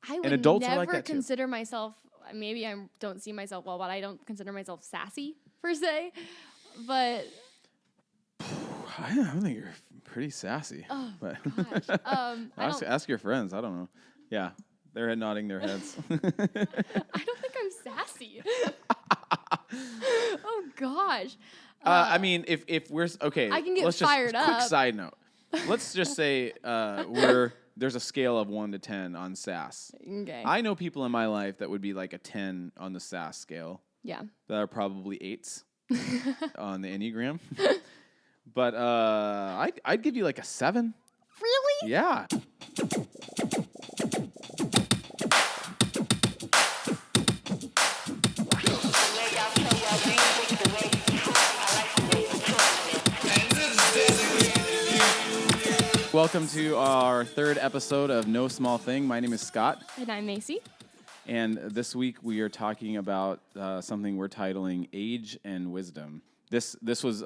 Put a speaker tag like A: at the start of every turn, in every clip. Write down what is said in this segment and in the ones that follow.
A: I would
B: And adults are
A: never
B: like that too.
A: consider myself, maybe I don't see myself well, but I don't consider myself sassy, per se. But
B: I don't think you're pretty sassy.
A: oh
B: But
A: gosh,
B: ask your friends. I don't know. Yeah, they're nodding their heads.
A: I don't think I'm sassy. Oh gosh.
B: I mean, if we're okay,
A: I can get
B: let's
A: fired
B: just
A: up.
B: quick side note. Let's just say there's a scale of 1 to 10 on sass.
A: Okay.
B: I know people in my life that would be like a 10 on the sass scale.
A: Yeah.
B: That are probably 8s on the Enneagram. But I'd give you like a 7.
A: Really?
B: Yeah. Welcome to our 3rd episode of No Small Thing. My name is Scott.
A: And I'm Macy.
B: And this week we are talking about something we're titling Age and Wisdom. This was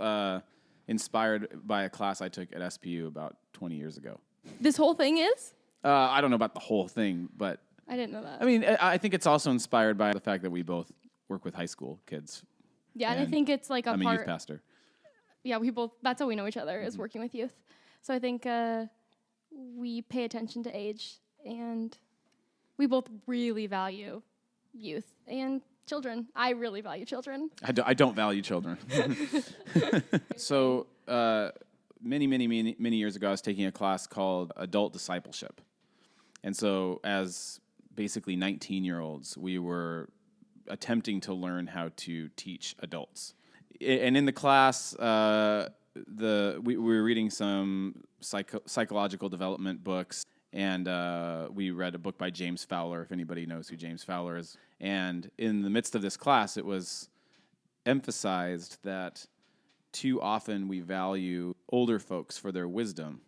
B: inspired by a class I took at SPU about 20 years ago.
A: This whole thing is?
B: I don't know about the whole thing, but
A: I didn't know that.
B: I mean, I think it's also inspired by the fact that we both work with high school kids.
A: Yeah, and I think it's like
B: I'm a youth pastor.
A: Yeah, we both, that's how we know each other, is working with youth. So I think we pay attention to age, and we both really value youth and children. I really value children.
B: I don't value children. So many years ago, I was taking a class called Adult Discipleship. And so as basically 19-year-olds, we were attempting to learn how to teach adults. And in the class, we were reading some psychological development books, and we read a book by James Fowler, if anybody knows who James Fowler is. And in the midst of this class, it was emphasized that too often we value older folks for their wisdom.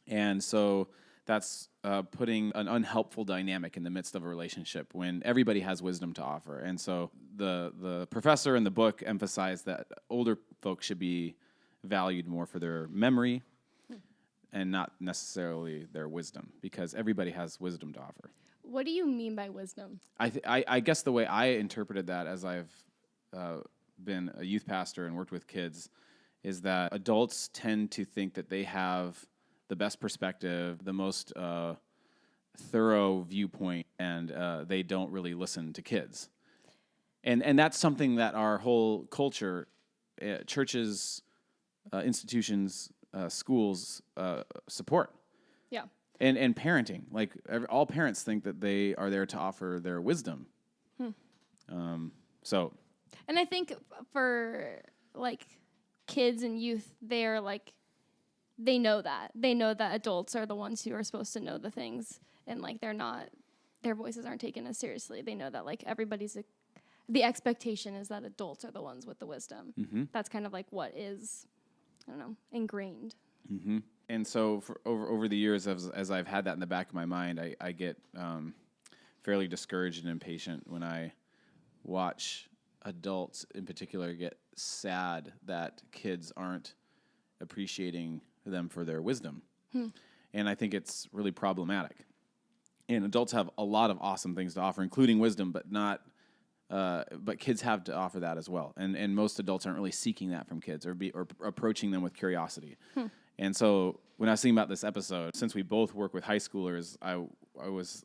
B: And so that's putting an unhelpful dynamic in the midst of a relationship when everybody has wisdom to offer. And so the professor in the book emphasized that older folks should be valued more for their memory and not necessarily their wisdom, because everybody has wisdom to offer.
A: What do you mean by wisdom?
B: I guess the way I interpreted that, as I've been a youth pastor and worked with kids, is that adults tend to think that they have the best perspective, the most thorough viewpoint, and they don't really listen to kids. And that's something that our whole culture, churches, institutions, schools support.
A: Yeah.
B: And parenting, like all parents think that they are there to offer their wisdom. So.
A: And I think for like kids and youth, they're like, they know that adults are the ones who are supposed to know the things, and like their voices aren't taken as seriously. They know that like the expectation is that adults are the ones with the wisdom. Mm-hmm. That's kind of like what is, I don't know, ingrained.
B: Mm-hmm. And so over the years, as I've had that in the back of my mind, I get fairly discouraged and impatient when I watch adults in particular get sad that kids aren't appreciating them for their wisdom. And I think it's really problematic. And adults have a lot of awesome things to offer, including wisdom, but kids have to offer that as well. And most adults aren't really seeking that from kids or approaching them with curiosity. And so when I was thinking about this episode, since we both work with high schoolers, I was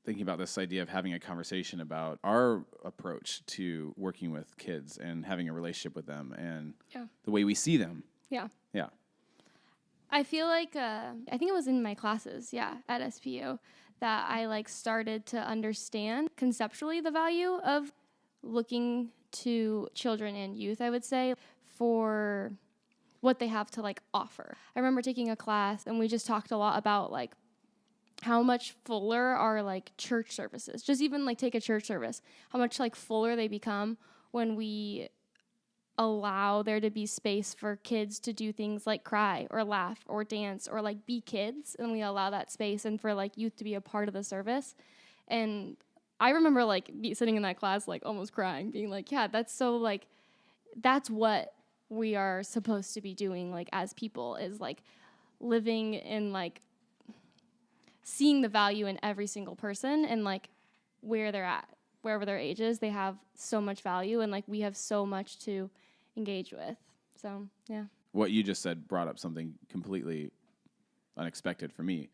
B: thinking about this idea of having a conversation about our approach to working with kids and having a relationship with them and the way we see them.
A: Yeah.
B: Yeah.
A: I feel like, I think it was in my classes, at SPU, that I like started to understand conceptually the value of looking to children and youth, I would say, for what they have to like offer. I remember taking a class and we just talked a lot about like how much fuller are like church services. Just even like take a church service, how much like fuller they become when we allow there to be space for kids to do things like cry or laugh or dance or like be kids, and we allow that space and for like youth to be a part of the service. And I remember like sitting in that class like almost crying, being like, yeah, that's so like, that's what we are supposed to be doing like as people, is like living in like seeing the value in every single person and like where they're at, wherever their age is, they have so much value and like we have so much to engage with. So, yeah.
B: What you just said brought up something completely unexpected for me,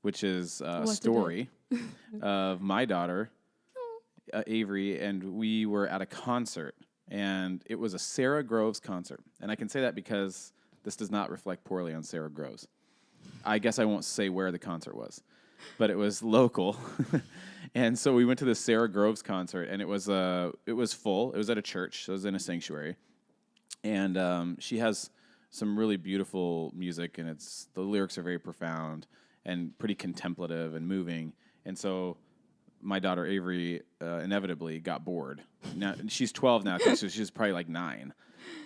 B: which is a story of my daughter, Avery, and we were at a concert, and it was a Sarah Groves concert. And I can say that because this does not reflect poorly on Sarah Groves. I guess I won't say where the concert was, but it was local. And so we went to the Sarah Groves concert, and it was full. It was at a church. So it was in a sanctuary. And she has some really beautiful music, and the lyrics are very profound and pretty contemplative and moving. And so my daughter Avery inevitably got bored. Now she's 12 now, so she's probably like 9.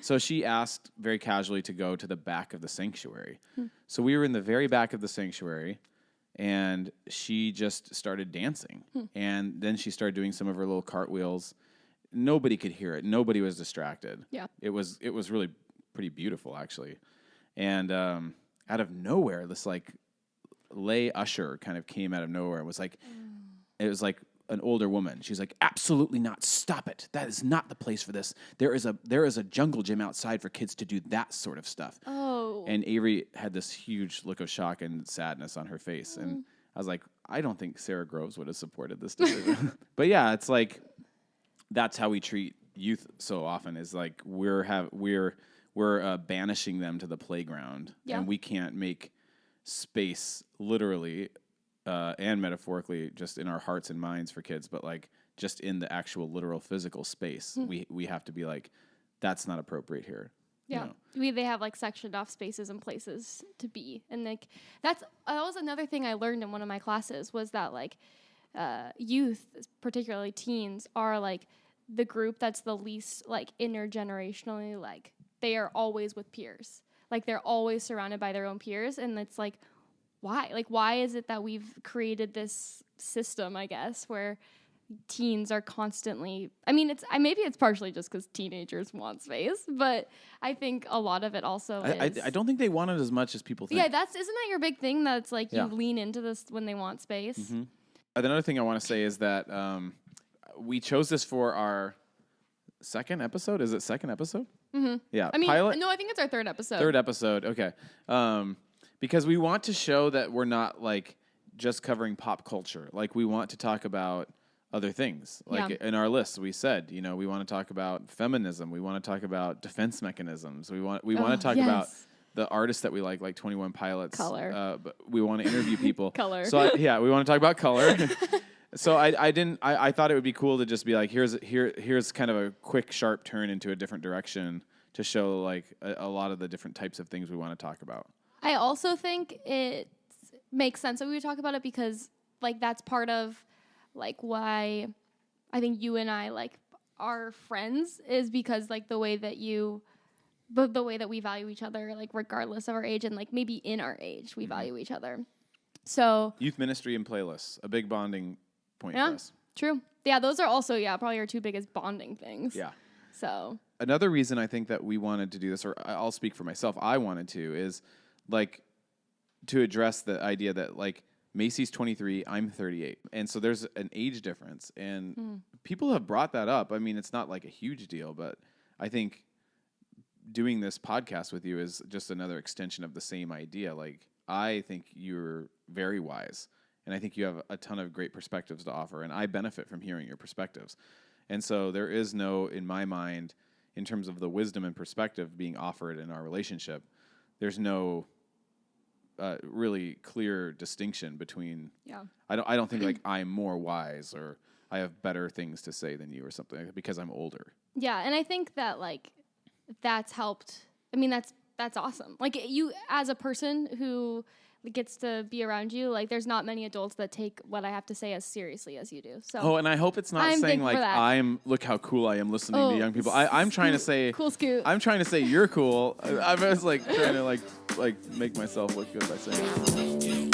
B: So she asked very casually to go to the back of the sanctuary. So we were in the very back of the sanctuary, and she just started dancing. And then she started doing some of her little cartwheels. Nobody could hear it. Nobody was distracted.
A: Yeah.
B: It was really pretty beautiful, actually. And out of nowhere, this like lay usher kind of came out of nowhere. It was like an older woman. She's like, absolutely not. Stop it. That is not the place for this. There is a jungle gym outside for kids to do that sort of stuff.
A: Oh.
B: And Avery had this huge look of shock and sadness on her face. And I was like, I don't think Sarah Groves would have supported this decision. But yeah, it's like, that's how we treat youth so often, is like we're banishing them to the playground.
A: Yeah.
B: And we can't make space literally and metaphorically just in our hearts and minds for kids, but like just in the actual literal physical space. We have to be like, that's not appropriate here.
A: Yeah.
B: You know?
A: They have like sectioned off spaces and places to be. And like that was another thing I learned in one of my classes, was that like youth, particularly teens, are like the group that's the least like intergenerationally, like they are always with peers. Like they're always surrounded by their own peers. And it's like, why? Like, why is it that we've created this system, I guess, where teens are constantly, I mean, maybe it's partially just because teenagers want space, but I think a lot of it also is.
B: I don't think they want it as much as people think.
A: Yeah, isn't that your big thing? That's like you lean into this when they want space.
B: Mm-hmm. Another thing I want to say is that we chose this for our second episode. Is it second episode?
A: Mm-hmm.
B: Yeah.
A: I mean,
B: pilot?
A: no, I think it's our third episode.
B: Third episode. Okay. Because we want to show that we're not like just covering pop culture. Like we want to talk about other things. Like in our list, we said, we want to talk about feminism. We want to talk about defense mechanisms. We want to talk about the artists that we like 21 Pilots.
A: Color.
B: But we want to interview people.
A: Color.
B: So we want to talk about color. So I thought it would be cool to just be like, here's kind of a quick, sharp turn into a different direction to show like a lot of the different types of things we want to talk about.
A: I also think it makes sense that we would talk about it because like that's part of like why I think you and I like are friends, is because like the way that we value each other, like regardless of our age, and like maybe in our age we value each other. So
B: youth ministry and playlists, a big bonding point for us.
A: True. Yeah, those are also probably our two biggest bonding things.
B: Yeah.
A: So
B: another reason I think that we wanted to do this, or I'll speak for myself, I wanted to, is like to address the idea that like Macy's 23, I'm 38. And so there's an age difference, and people have brought that up. I mean, it's not like a huge deal, but I think doing this podcast with you is just another extension of the same idea. Like, I think you're very wise, and I think you have a ton of great perspectives to offer, and I benefit from hearing your perspectives. And so there is no, in my mind, in terms of the wisdom and perspective being offered in our relationship, there's no really clear distinction between. Yeah. I don't think like I'm more wise or I have better things to say than you or something because I'm older.
A: Yeah, and I think that like that's helped. I mean, that's awesome. Like you as a person who gets to be around you, like there's not many adults that take what I have to say as seriously as you do. So
B: and I hope it's not saying like look how cool I am listening to young people. I'm trying to say
A: cool scoot.
B: I'm trying to say you're cool. I was like trying to like make myself look good by saying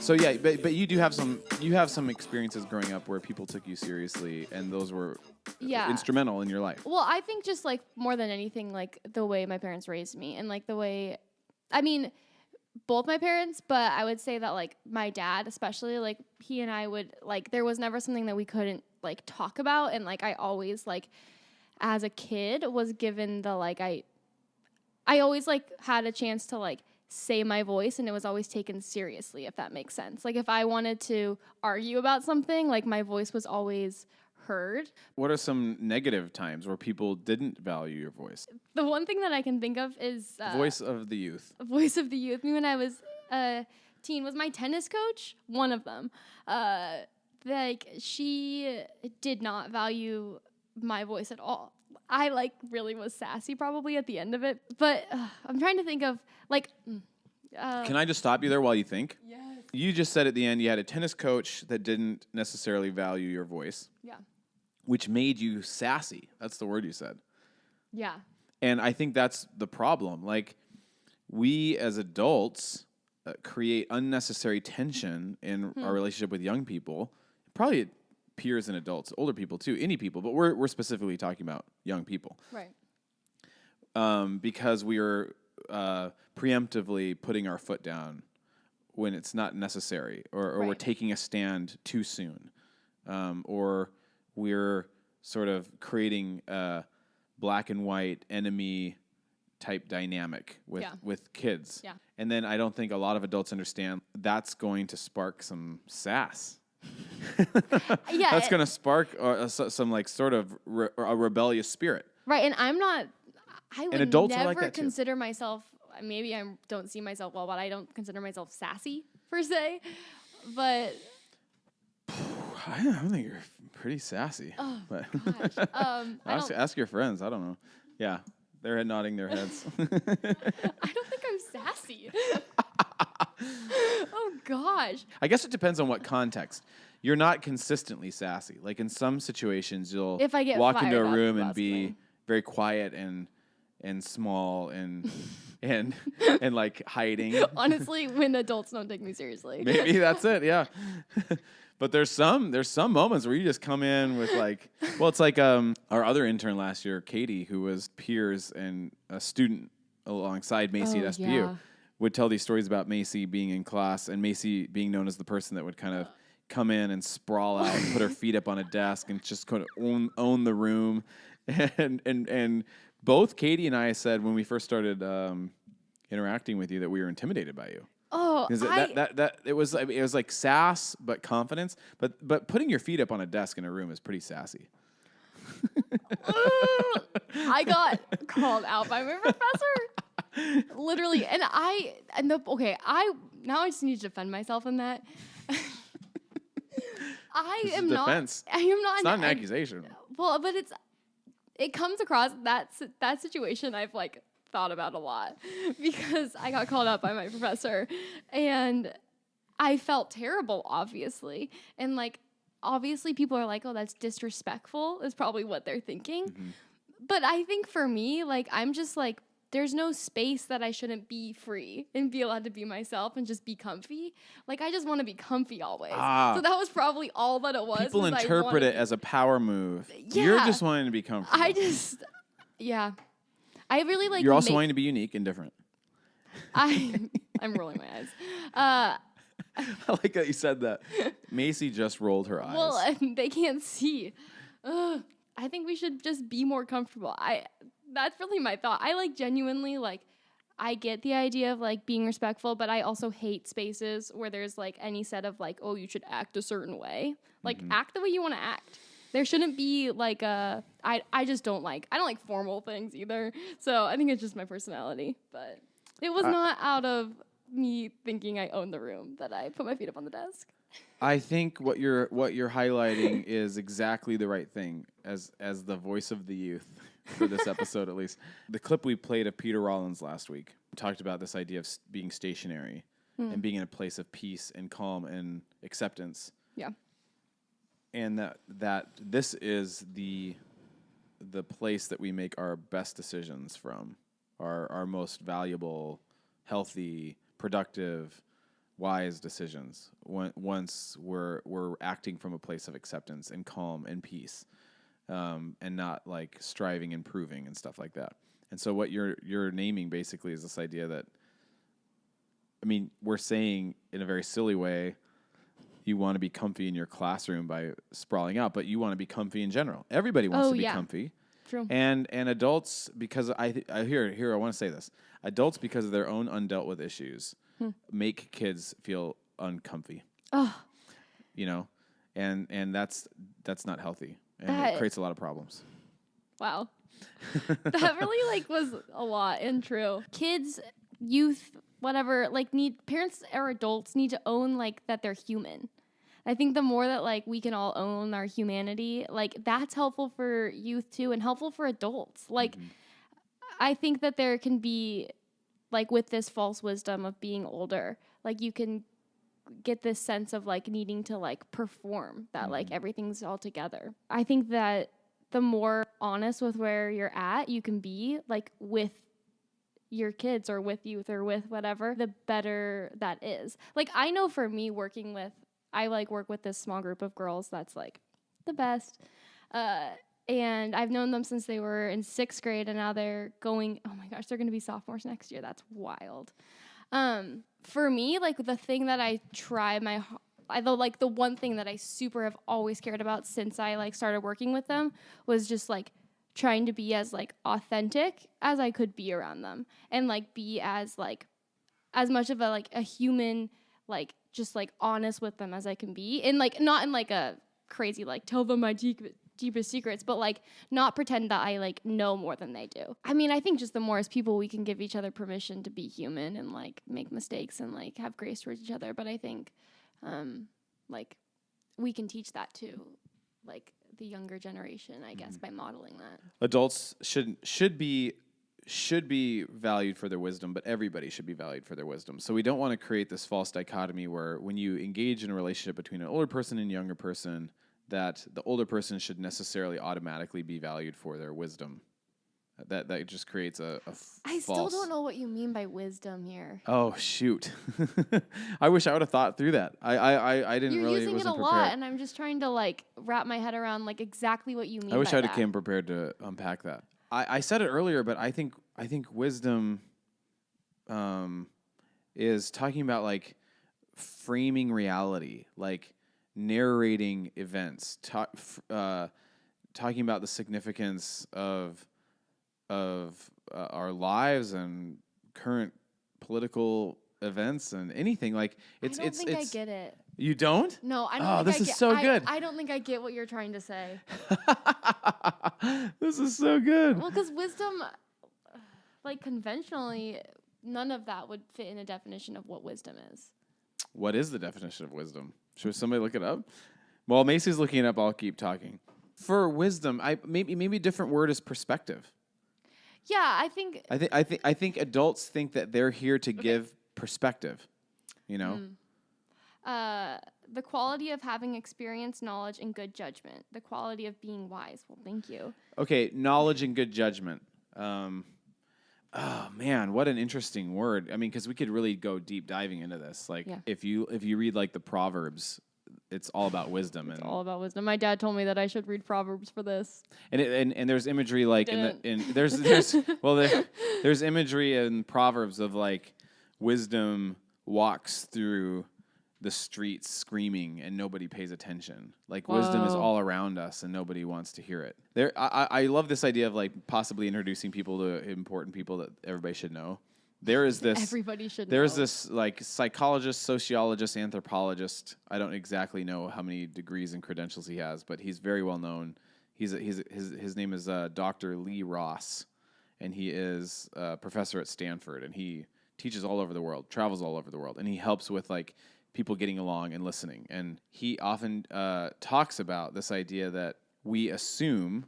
B: So yeah, but you have some experiences growing up where people took you seriously, and those were
A: Yeah.
B: instrumental in your life.
A: Well, I think just like more than anything, like the way my parents raised me and like the way, I mean, both my parents, but I would say that like my dad, especially, like he and I would like, there was never something that we couldn't like talk about. And like, I always like, as a kid was given the, like, I always like had a chance to like say my voice, and it was always taken seriously, if that makes sense. Like if I wanted to argue about something, like my voice was always heard.
B: What are some negative times where people didn't value your voice?
A: The one thing that I can think of is
B: Voice of the youth.
A: Voice of the youth. Me when I was a teen was my tennis coach, one of them. Like she did not value my voice at all. I like really was sassy probably at the end of it, but I'm trying to think of like.
B: Can I just stop you there while you think?
A: Yes.
B: You just said at the end you had a tennis coach that didn't necessarily value your voice.
A: Yeah.
B: Which made you sassy. That's the word you said.
A: Yeah.
B: And I think that's the problem. Like, we as adults create unnecessary tension in our relationship with young people, probably peers and adults, older people too, any people, but we're specifically talking about young people.
A: Right.
B: Because we are preemptively putting our foot down when it's not necessary, or we're taking a stand too soon, or we're sort of creating a black and white enemy type dynamic with kids.
A: Yeah.
B: And then I don't think a lot of adults understand that's going to spark some sass.
A: Yeah.
B: That's going to spark some like sort of a rebellious spirit.
A: Right. And I would
B: adults are
A: never
B: like that too.
A: consider myself, maybe I don't see myself well, but I don't consider myself sassy per se. But
B: I think you're pretty sassy.
A: oh
B: But
A: gosh.
B: ask your friends. I don't know. Yeah, they're nodding their heads.
A: I don't think I'm sassy. Oh gosh.
B: I guess it depends on what context. You're not consistently sassy. Like in some situations, you'll
A: If I get
B: walk into a
A: fired up
B: room and
A: about
B: be
A: something.
B: very quiet and small and and like hiding.
A: Honestly, when adults don't take me seriously.
B: Maybe that's it. Yeah. But there's some moments where you just come in with like, well, it's like our other intern last year, Katie, who was peers and a student alongside Macy at SPU,
A: yeah.
B: would tell these stories about Macy being in class and Macy being known as the person that would kind of come in and sprawl out and put her feet up on a desk and just kind of own the room. And both Katie and I said when we first started interacting with you that we were intimidated by you.
A: Oh,
B: It was like sass but confidence, but putting your feet up on a desk in a room is pretty sassy.
A: I got called out by my professor. Literally. And I now just need to defend myself in that. I am not an
B: accusation.
A: Well, but it comes across that situation I've like thought about a lot because I got called out by my professor and I felt terrible, obviously. And like, obviously people are like, oh, that's disrespectful is probably what they're thinking. Mm-hmm. But I think for me, like, I'm just like, there's no space that I shouldn't be free and be allowed to be myself and just be comfy. Like, I just want to be comfy always. So that was probably all that it was.
B: People interpret it as a power move. Yeah. You're just wanting to be comfortable.
A: I really like.
B: You're also wanting to be unique and different.
A: I'm rolling my eyes.
B: I like that you said that. Macy just rolled her eyes.
A: Well, they can't see. I think we should just be more comfortable. That's really my thought. I like genuinely like. I get the idea of like being respectful, but I also hate spaces where there's like any set of like, oh, you should act a certain way. Like act the way you want to act. There shouldn't be like I don't like formal things either. So I think it's just my personality. But it was not out of me thinking I own the room that I put my feet up on the desk.
B: I think what you're highlighting is exactly the right thing as the voice of the youth for this episode at least. The clip we played of Peter Rollins last week talked about this idea of being stationary and being in a place of peace and calm and acceptance.
A: Yeah.
B: And that this is the place that we make our best decisions from, our most valuable, healthy, productive, wise decisions. Once we're acting from a place of acceptance and calm and peace, and not like striving and proving and stuff like that. And so what you're naming basically is this idea that, I mean, we're saying in a very silly way, you want to be comfy in your classroom by sprawling out, but you want to be comfy in general. Everybody wants to be comfy.
A: True.
B: And adults, because I want to say this. Adults, because of their own undealt with issues, make kids feel uncomfy.
A: Oh.
B: You know? And that's not healthy. And it creates a lot of problems.
A: Wow. That really like was a lot and true. Kids, youth, whatever, like parents or adults need to own like that they're human. I think the more that like we can all own our humanity, like that's helpful for youth too and helpful for adults. Like I think that there can be like with this false wisdom of being older, like you can get this sense of like needing to like perform that like everything's all together. I think that the more honest with where you're at you can be like with your kids or with youth or with whatever, the better that is. Like I know for me I like work with this small group of girls that's like the best. And I've known them since they were in 6th grade and now they're going, oh my gosh, they're going to be sophomores next year. That's wild. For me, like the thing that I try the one thing that I super have always cared about since I like started working with them was just like trying to be as like authentic as I could be around them and like be as like as much of a like a human, like just like honest with them as I can be, and like not in like a crazy like tell them my deepest secrets, but like not pretend that I like know more than they do. I mean, I think just the more as people we can give each other permission to be human and like make mistakes and like have grace towards each other. But I think like we can teach that to like the younger generation, I guess, by modeling that.
B: Adults should be valued for their wisdom, but everybody should be valued for their wisdom. So we don't want to create this false dichotomy where when you engage in a relationship between an older person and a younger person, that the older person should necessarily automatically be valued for their wisdom. That just creates
A: I still don't know what you mean by wisdom here.
B: Oh shoot! I wish I would have thought through that. I didn't
A: You're
B: really.
A: You're using it a
B: prepared.
A: lot, and I'm just trying to like wrap my head around like exactly what you mean.
B: I wish
A: by
B: I would
A: that.
B: have came prepared to unpack that. I said it earlier, but I think wisdom is talking about like framing reality, like narrating events, talking about the significance of our lives and current political events and anything. Like
A: I don't think I get it.
B: You don't?
A: No, I don't.
B: Oh, this is so good.
A: I don't think I get what you're trying to say.
B: This is so good.
A: Well, because wisdom, like conventionally, none of that would fit in a definition of what wisdom is.
B: What is the definition of wisdom? Should somebody look it up? While Macy's looking it up, I'll keep talking. For wisdom, maybe a different word is perspective.
A: Yeah, I think
B: adults think that they're here to give perspective. You know.
A: The quality of having experience, knowledge, and good judgment. The quality of being wise. Well, thank you.
B: Okay, knowledge and good judgment. Oh man, what an interesting word. I mean, because we could really go deep diving into this. Like, if you read like the Proverbs, it's all about wisdom.
A: It's all about wisdom. My dad told me that I should read Proverbs for this.
B: And there's imagery like there's imagery in Proverbs of like wisdom walks through the streets screaming and nobody pays attention. Like wisdom is all around us and nobody wants to hear it. I love this idea of like possibly introducing people to important people that everybody should know. Everybody should know. There's this like psychologist, sociologist, anthropologist. I don't exactly know how many degrees and credentials he has, but he's very well known. His name is Dr. Lee Ross, and he is a professor at Stanford, and he teaches all over the world, travels all over the world, and he helps with like people getting along and listening. And he often talks about this idea that we assume,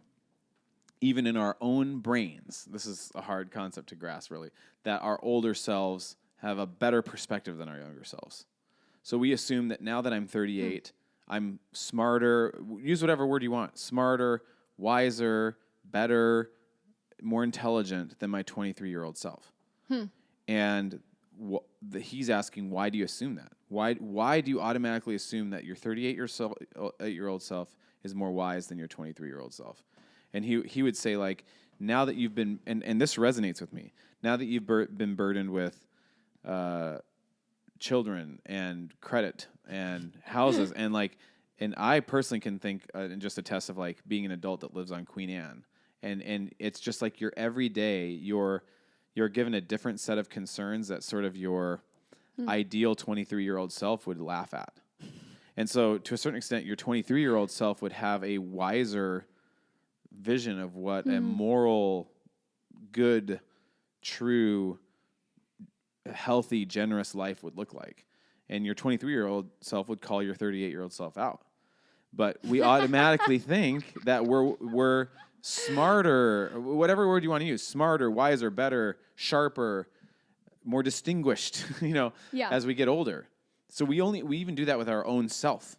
B: even in our own brains, this is a hard concept to grasp really, that our older selves have a better perspective than our younger selves. So we assume that now that I'm 38, I'm smarter, use whatever word you want, smarter, wiser, better, more intelligent than my 23-year-old self. And he's asking, why do you assume that? Why do you automatically assume that your 38-year-old self is more wise than your 23-year-old self? And he would say, like, now that you've been, and this resonates with me, now that you've been burdened with children and credit and houses, and like, and I personally can think and just attest of like being an adult that lives on Queen Anne, and it's just like your every day you're given a different set of concerns that sort of your ideal 23-year-old self would laugh at. And so to a certain extent, your 23-year-old self would have a wiser vision of what a moral, good, true, healthy, generous life would look like. And your 23-year-old self would call your 38-year-old self out. But we automatically think that we're smarter, whatever word you want to use, smarter, wiser, better, sharper, more distinguished, as we get older. So we even do that with our own self,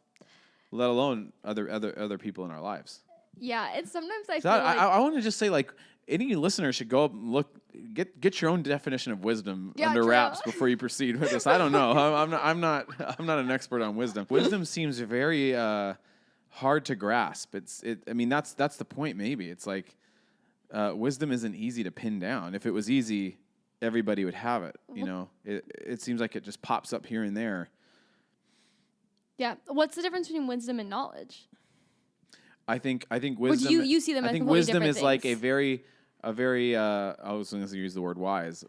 B: let alone other people in our lives.
A: Yeah, it's sometimes I
B: So
A: feel like
B: I want to just say, like, any listener should go up and get your own definition of wisdom under wraps before you proceed with this. I don't know. I'm not an expert on wisdom. Wisdom seems very hard to grasp. I mean, that's the point. Maybe it's like wisdom isn't easy to pin down. If it was easy, everybody would have it. It seems like it just pops up here and there. Yeah.
A: What's the difference between wisdom and knowledge?
B: I think wisdom.
A: Would you see them as completely
B: wisdom
A: different
B: is
A: things?
B: like a very. I was going to use the word wise,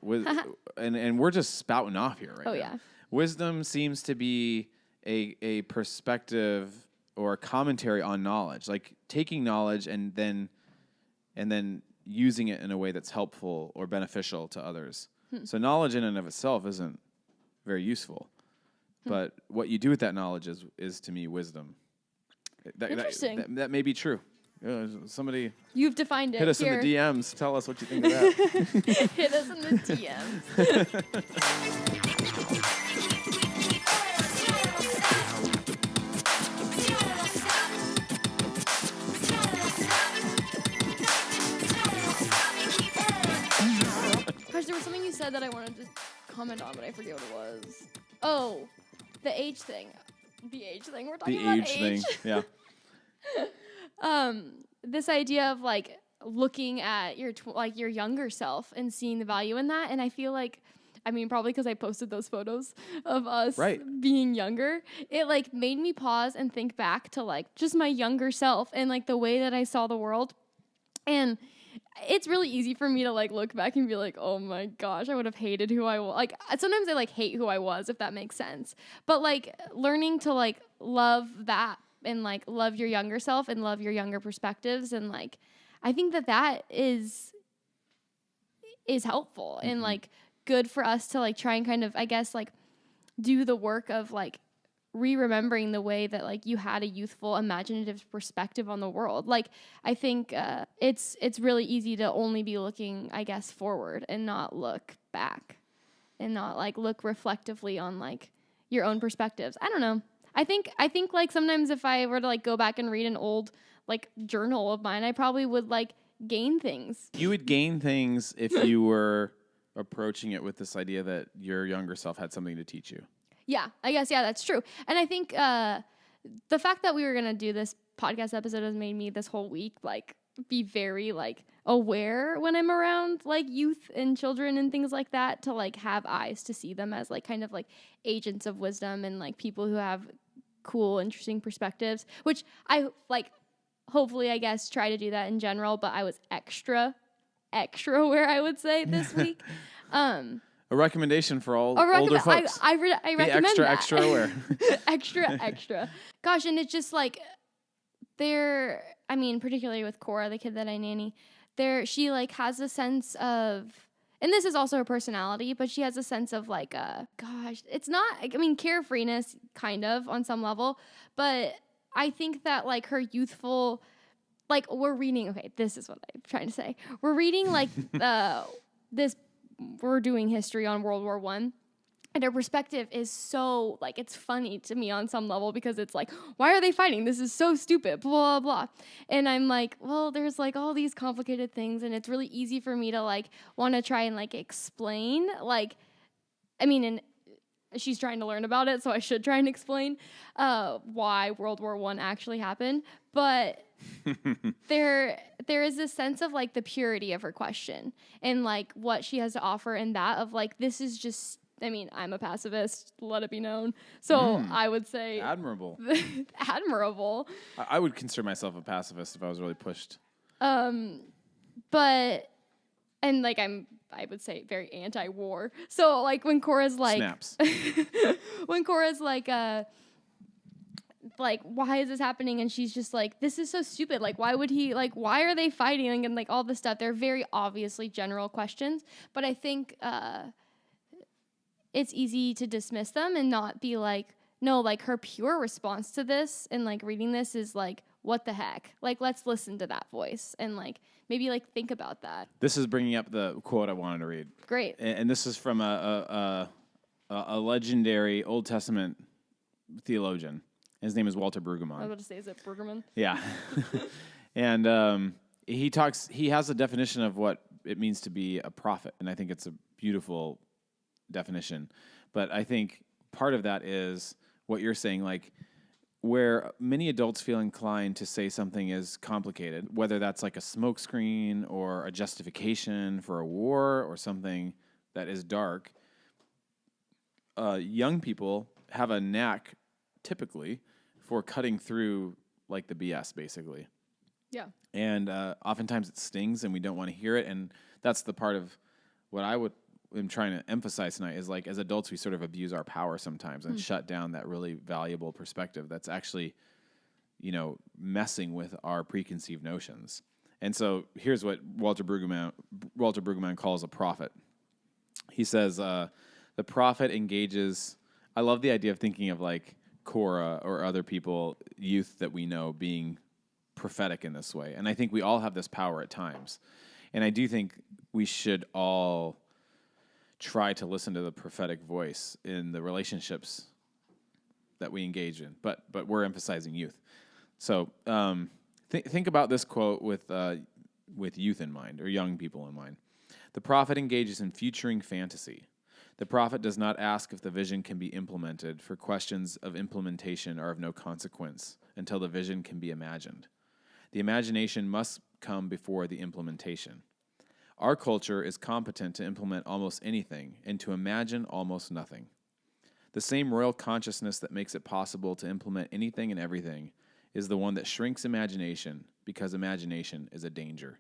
B: and we're just spouting off here right now.
A: Yeah.
B: Wisdom seems to be a perspective or a commentary on knowledge, like taking knowledge and then using it in a way that's helpful or beneficial to others. So knowledge in and of itself isn't very useful, but what you do with that knowledge is to me wisdom.
A: Interesting.
B: That may be true. Somebody
A: You've defined it.
B: Hit us
A: here.
B: in the DMs. Tell us what you think of that.
A: Hit us in the DMs. Gosh, there was something you said that I wanted to comment on, but I forget what it was. Oh, the age thing. The age thing. We're talking about age.
B: The age thing, yeah.
A: This idea of like looking at your your younger self and seeing the value in that, and I feel like, I mean, probably because I posted those photos of us being younger, it like made me pause and think back to like just my younger self and like the way that I saw the world, and it's really easy for me to like look back and be like, oh my gosh, I would have hated who I was. Like sometimes I like hate who I was, if that makes sense. But like learning to like love that and like love your younger self and love your younger perspectives, and like I think that is helpful and like good for us to like try and kind of, I guess, like do the work of like remembering the way that like you had a youthful, imaginative perspective on the world. Like I think it's really easy to only be looking, I guess, forward and not look back and not like look reflectively on like your own perspectives. I don't know. I think like sometimes if I were to like go back and read an old like journal of mine, I probably would like gain things.
B: You would gain things if you were approaching it with this idea that your younger self had something to teach you.
A: Yeah, I guess, yeah, that's true. And I think the fact that we were going to do this podcast episode has made me this whole week like be very like aware when I'm around like youth and children and things like that, to like have eyes to see them as like kind of like agents of wisdom and like people who have cool, interesting perspectives, which I like hopefully, I guess, try to do that in general, but I was extra aware, I would say, this week.
B: A recommendation for all older folks.
A: I recommend
B: extra,
A: that.
B: extra aware.
A: extra. Gosh, and it's just like I mean, particularly with Cora, the kid that I nanny, she like has a sense of, and this is also her personality, but she has a sense of like, gosh, it's not, I mean, carefreeness kind of on some level, but I think that like her youthful, like we're reading, okay, this is what I'm trying to say. We're reading like we're doing history on World War I, and her perspective is so like, it's funny to me on some level because it's like, why are they fighting? This is so stupid, blah, blah, blah. And I'm like, well, there's like all these complicated things, and it's really easy for me to like want to try and like explain, like, I mean, and she's trying to learn about it, so I should try and explain why World War I actually happened. But there is this sense of like the purity of her question and like what she has to offer in that of like, this is just, I mean, I'm a pacifist, let it be known. So I would say
B: Admirable.
A: admirable.
B: I would consider myself a pacifist if I was really pushed.
A: But, and like I would say very anti-war. So like when Cora's like,
B: Snaps.
A: when Cora's like, why is this happening? And she's just like, this is so stupid. Like, why would he, like, why are they fighting? And like all this stuff. They're very obviously general questions. But I think it's easy to dismiss them and not be like, no, like her pure response to this and like reading this is like, what the heck? Like, let's listen to that voice and like maybe like think about that.
B: This is bringing up the quote I wanted to read.
A: Great.
B: And this is from a legendary Old Testament theologian. His name is Walter Brueggemann.
A: I was about to say, is it Brueggemann?
B: Yeah. And he has a definition of what it means to be a prophet, and I think it's a beautiful definition. But I think part of that is what you're saying, like where many adults feel inclined to say something is complicated, whether that's like a smokescreen or a justification for a war or something that is dark. Young people have a knack, typically, for cutting through like the BS, basically.
A: Yeah.
B: And oftentimes it stings, and we don't want to hear it. And that's the part of what am trying to emphasize tonight is like as adults, we sort of abuse our power sometimes and shut down that really valuable perspective that's actually, messing with our preconceived notions. And so here's what Walter Brueggemann calls a prophet. He says the prophet engages. I love the idea of thinking of like Cora or other people, youth that we know, being prophetic in this way. And I think we all have this power at times. And I do think we should all try to listen to the prophetic voice in the relationships that we engage in. But we're emphasizing youth. So think about this quote with youth in mind, or young people in mind. The prophet engages in futuring fantasy. The prophet does not ask if the vision can be implemented, for questions of implementation are of no consequence until the vision can be imagined. The imagination must come before the implementation. Our culture is competent to implement almost anything and to imagine almost nothing. The same royal consciousness that makes it possible to implement anything and everything is the one that shrinks imagination, because imagination is a danger.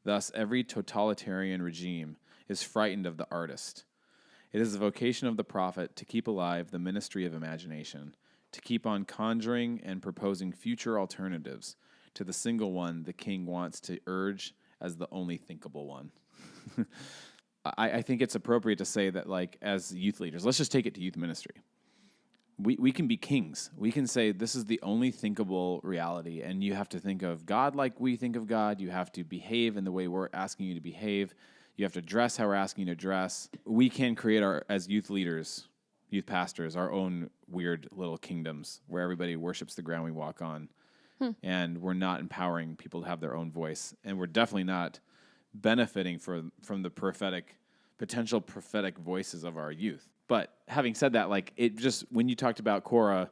B: Thus, every totalitarian regime is frightened of the artist. It is the vocation of the prophet to keep alive the ministry of imagination, to keep on conjuring and proposing future alternatives to the single one the king wants to urge as the only thinkable one. I think it's appropriate to say that, like, as youth leaders, let's just take it to youth ministry. We can be kings. We can say this is the only thinkable reality, and you have to think of God like we think of God. You have to behave in the way we're asking you to behave. You have to dress how we're asking you to dress. We can create as youth leaders, youth pastors, our own weird little kingdoms where everybody worships the ground we walk on. And we're not empowering people to have their own voice. And we're definitely not benefiting from the potential prophetic voices of our youth. But having said that, like when you talked about Cora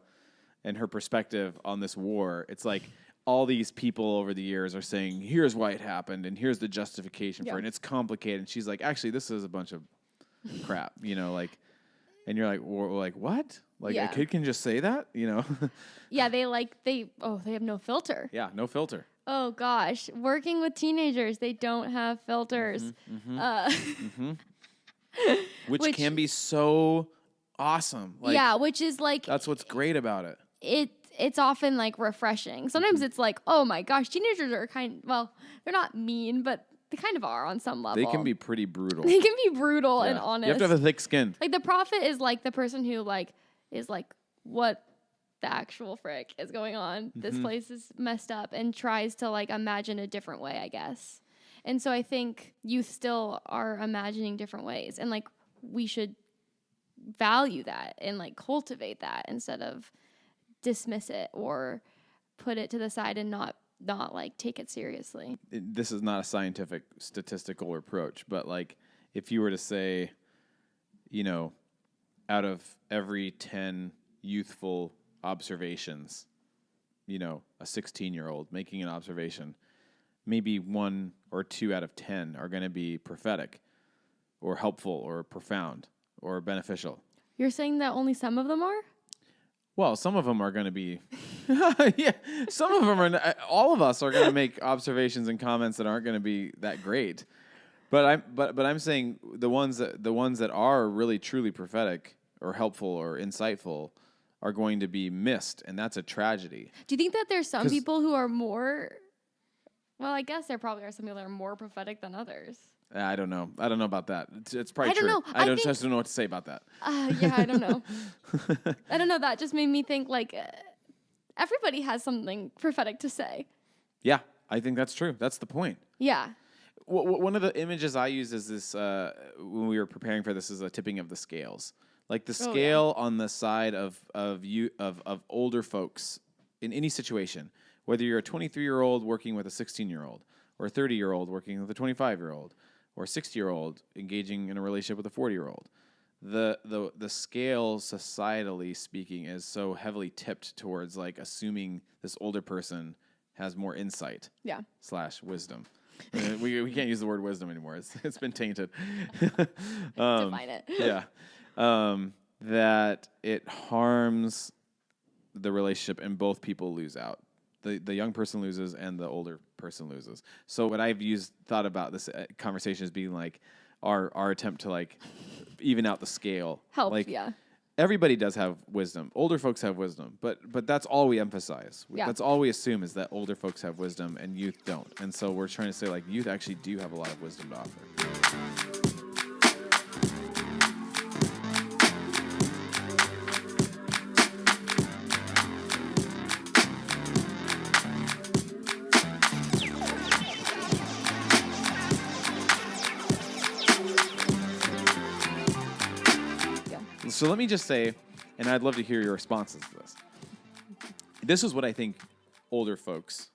B: and her perspective on this war, it's like all these people over the years are saying, here's why it happened, and here's the justification for it, and it's complicated. And she's like, actually, this is a bunch of crap, and you're like, well, like what? Like a kid can just say that,
A: Yeah, they have no filter.
B: Yeah, no filter.
A: Oh gosh, working with teenagers, they don't have filters.
B: Which can be so awesome. Like,
A: which is like
B: that's what's great about it.
A: It's often like refreshing. Sometimes it's like, oh my gosh, teenagers are they're not mean, but they kind of are on some level.
B: They can be pretty brutal.
A: They can be brutal and honest.
B: You have to have a thick skin.
A: Like the prophet is like the person who is like, what the actual frick is going on? This place is messed up, and tries to like imagine a different way, I guess. And so I think youth still are imagining different ways, and like we should value that and like cultivate that instead of dismiss it or put it to the side and not like take it seriously.
B: This is not a scientific statistical approach, but like if you were to say, out of every 10 youthful observations, a 16-year-old making an observation, maybe 1 or 2 out of 10 are going to be prophetic or helpful or profound or beneficial.
A: You're saying that only some of them are?
B: Well, some of them are going to be, yeah. Some of them are. All of us are going to make observations and comments that aren't going to be that great. But I'm saying the ones that are really truly prophetic or helpful or insightful are going to be missed, and that's a tragedy.
A: Do you think that there's some people who are more? Well, I guess there probably are some people that are more prophetic than others.
B: I don't know. I don't know about that. It's probably true.
A: I don't know.
B: I just don't know what to say about that.
A: Yeah, I don't know. I don't know. That just made me think like everybody has something prophetic to say.
B: Yeah, I think that's true. That's the point.
A: Yeah.
B: One of the images I use is this when we were preparing for this is a tipping of the scales. Like the scale on the side of older folks in any situation, whether you're a 23-year-old working with a 16-year-old, or a 30-year-old working with a 25-year-old, or a 60-year-old engaging in a relationship with a 40-year-old. The scale, societally speaking, is so heavily tipped towards like assuming this older person has more insight.
A: Yeah.
B: / wisdom. We can't use the word wisdom anymore. It's been tainted.
A: Define it.
B: Yeah. That it harms the relationship and both people lose out. The young person loses and the older person loses. So what I've thought about this conversation as being like our attempt to like even out the scale.
A: Help,
B: like,
A: yeah.
B: Everybody does have wisdom. Older folks have wisdom, but that's all we emphasize.
A: Yeah.
B: That's all we assume is that older folks have wisdom and youth don't. And so we're trying to say like youth actually do have a lot of wisdom to offer. So let me just say, and I'd love to hear your responses to this. This is what I think older folks,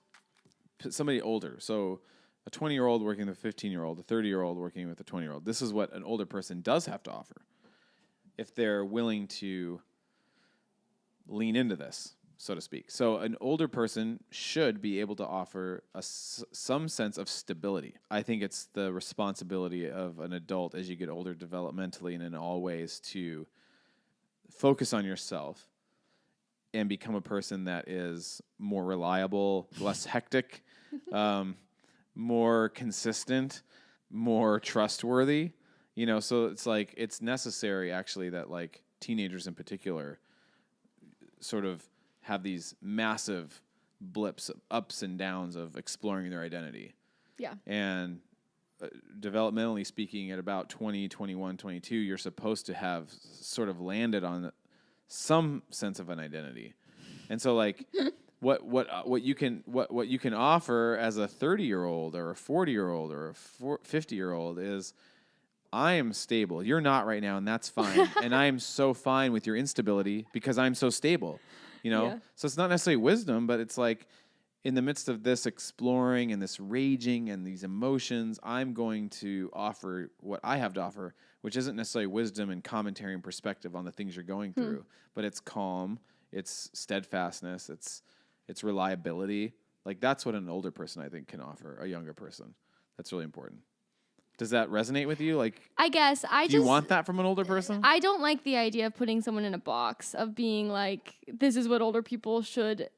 B: somebody older, so a 20-year-old working with a 15-year-old, a 30-year-old working with a 20-year-old, this is what an older person does have to offer if they're willing to lean into this, so to speak. So an older person should be able to offer some sense of stability. I think it's the responsibility of an adult as you get older developmentally and in all ways to focus on yourself and become a person that is more reliable, less hectic, more consistent, more trustworthy. So it's like it's necessary actually that like teenagers in particular sort of have these massive blips, ups and downs of exploring their identity.
A: Yeah.
B: And developmentally speaking, at about 20, 21, 22, you're supposed to have sort of landed on some sense of an identity. And so like what you can offer as a 30-year-old or a 40-year-old or a 50-year-old is I am stable. You're not right now, and that's fine. And I am so fine with your instability because I'm so stable.
A: Yeah.
B: So it's not necessarily wisdom, but it's like in the midst of this exploring and this raging and these emotions, I'm going to offer what I have to offer, which isn't necessarily wisdom and commentary and perspective on the things you're going through, but it's calm, it's steadfastness, it's reliability. Like that's what an older person, I think, can offer a younger person. That's really important. Does that resonate with you? Like,
A: I guess
B: do you want that from an older person?
A: I don't like the idea of putting someone in a box of being like, this is what older people should.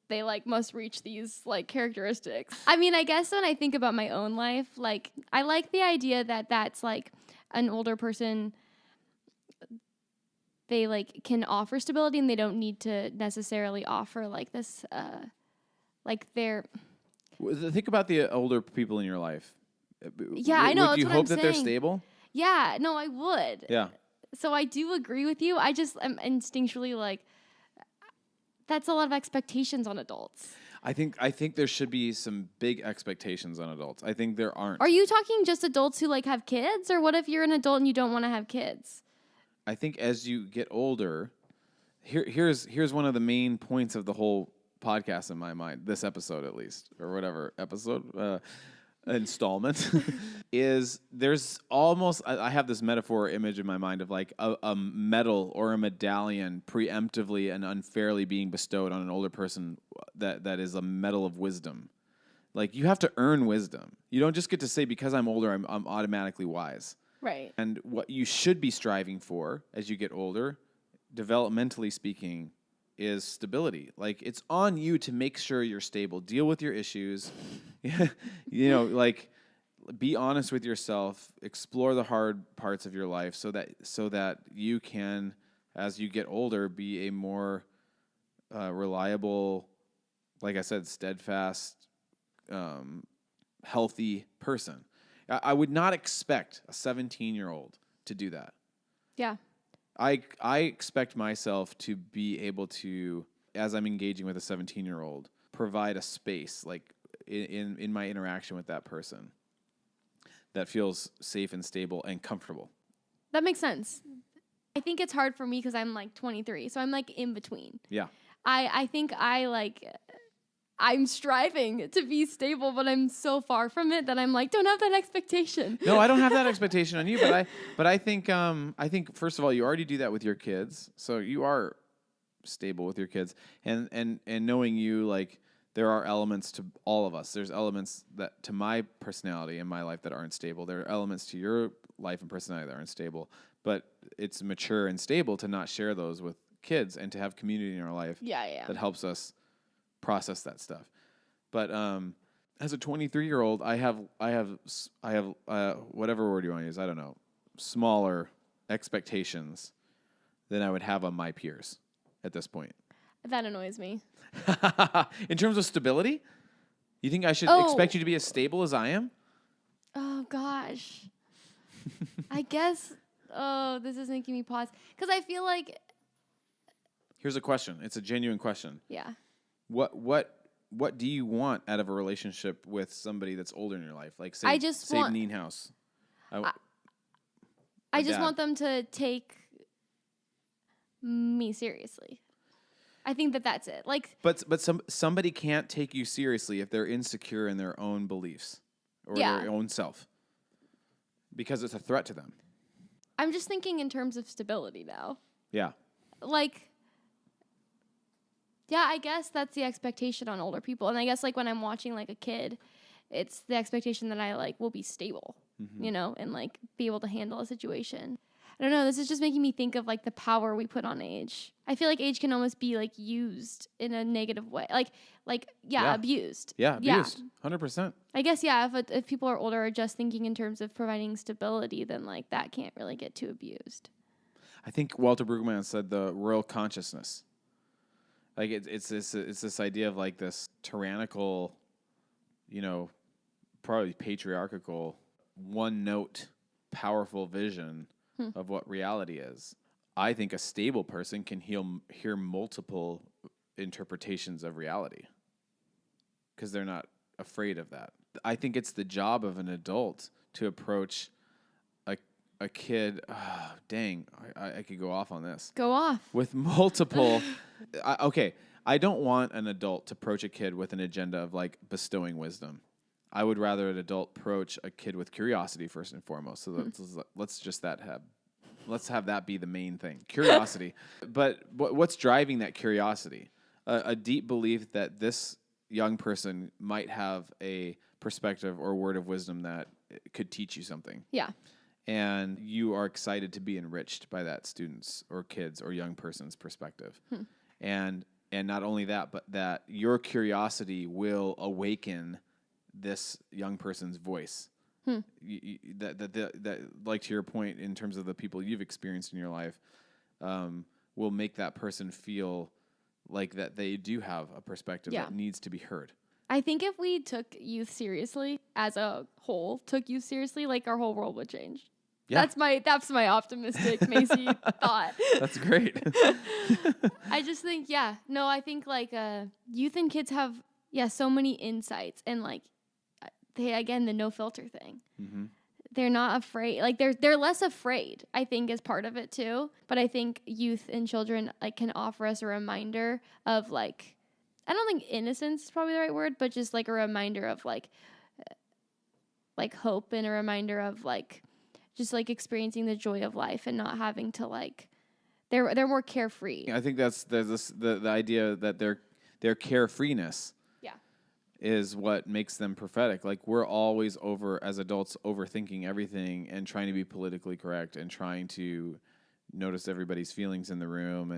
A: They like must reach these like characteristics. I mean, I guess when I think about my own life, like I like the idea that that's like an older person. They like can offer stability and they don't need to necessarily offer like this, like they're.
B: Think about the older people in your life.
A: Yeah, I know.
B: Would you hope that they're stable?
A: Yeah, no, I would.
B: Yeah.
A: So I do agree with you. I just am instinctually like, that's a lot of expectations on adults.
B: I think there should be some big expectations on adults. I think there aren't.
A: Are you talking just adults who like have kids, or what if you're an adult and you don't want to have kids?
B: I think as you get older, here's one of the main points of the whole podcast in my mind. This episode, at least, or whatever episode. installment is there's almost, I have this metaphor image in my mind of like a medal or a medallion preemptively and unfairly being bestowed on an older person that is a medal of wisdom. Like you have to earn wisdom. You don't just get to say because I'm older, I'm automatically wise.
A: Right.
B: And what you should be striving for as you get older, developmentally speaking, is stability. Like it's on you to make sure you're stable, deal with your issues, like be honest with yourself, explore the hard parts of your life so that you can, as you get older, be a more reliable, like I said, steadfast, healthy person. I would not expect a 17-year-old to do that.
A: Yeah.
B: I expect myself to be able to, as I'm engaging with a 17-year-old, provide a space like in my interaction with that person that feels safe and stable and comfortable.
A: That makes sense. I think it's hard for me because I'm like 23, so I'm like in between.
B: Yeah.
A: I think I'm striving to be stable, but I'm so far from it that I'm like, don't have that expectation.
B: No, I don't have that expectation on you, but I think first of all, you already do that with your kids, so you are stable with your kids, and knowing you, like there are elements to all of us. There's elements that to my personality in my life that aren't stable. There are elements to your life and personality that aren't stable, but it's mature and stable to not share those with kids and to have community in our life.
A: Yeah.
B: That helps us process that stuff. But as a 23-year-old, I have whatever word you want to use, I don't know, smaller expectations than I would have on my peers at this point.
A: That annoys me.
B: In terms of stability, you think I should expect you to be as stable as I am?
A: Oh gosh. I guess this is making me pause because I feel like
B: here's a question. It's a genuine question.
A: Yeah.
B: What do you want out of a relationship with somebody that's older in your life? Like say Nienhouse.
A: I just want them to take me seriously. I think that's it. Like,
B: but somebody can't take you seriously if they're insecure in their own beliefs or their own self, because it's a threat to them.
A: I'm just thinking in terms of stability now.
B: Yeah.
A: Like, yeah, I guess that's the expectation on older people, and I guess like when I'm watching like a kid, it's the expectation that I like will be stable, and like be able to handle a situation. I don't know. This is just making me think of like the power we put on age. I feel like age can almost be like used in a negative way. Abused.
B: Yeah, abused. 100%.
A: I guess, if people are older are just thinking in terms of providing stability, then like that can't really get too abused.
B: I think Walter Brueggemann said the royal consciousness. Like it's this idea of like this tyrannical, probably patriarchal, one note, powerful vision of what reality is. I think a stable person can hear multiple interpretations of reality because they're not afraid of that. I think it's the job of an adult to approach a kid. Oh, dang, I could go off on this.
A: Go off.
B: With multiple. I don't want an adult to approach a kid with an agenda of like bestowing wisdom. I would rather an adult approach a kid with curiosity first and foremost. So let's have that be the main thing, curiosity. But what's driving that curiosity? A deep belief that this young person might have a perspective or word of wisdom that could teach you something.
A: Yeah.
B: And you are excited to be enriched by that student's or kid's or young person's perspective. And not only that, but that your curiosity will awaken this young person's voice. That like to your point in terms of the people you've experienced in your life, will make that person feel like that they do have a perspective that needs to be heard.
A: I think if we took youth seriously as a whole, like our whole world would change. Yeah. That's my optimistic Macy thought.
B: That's great.
A: I just think, I think like youth and kids have so many insights, and like the no filter thing. Mm-hmm. They're not afraid. Like they're less afraid, I think, is part of it too. But I think youth and children like can offer us a reminder of like, I don't think innocence is probably the right word, but just like a reminder of like like hope and a reminder of like just like experiencing the joy of life and not having to like they're more carefree.
B: I think that's the idea that their carefreeness
A: Yeah.
B: is what makes them prophetic. Like we're always as adults overthinking everything and trying to be politically correct and trying to notice everybody's feelings in the room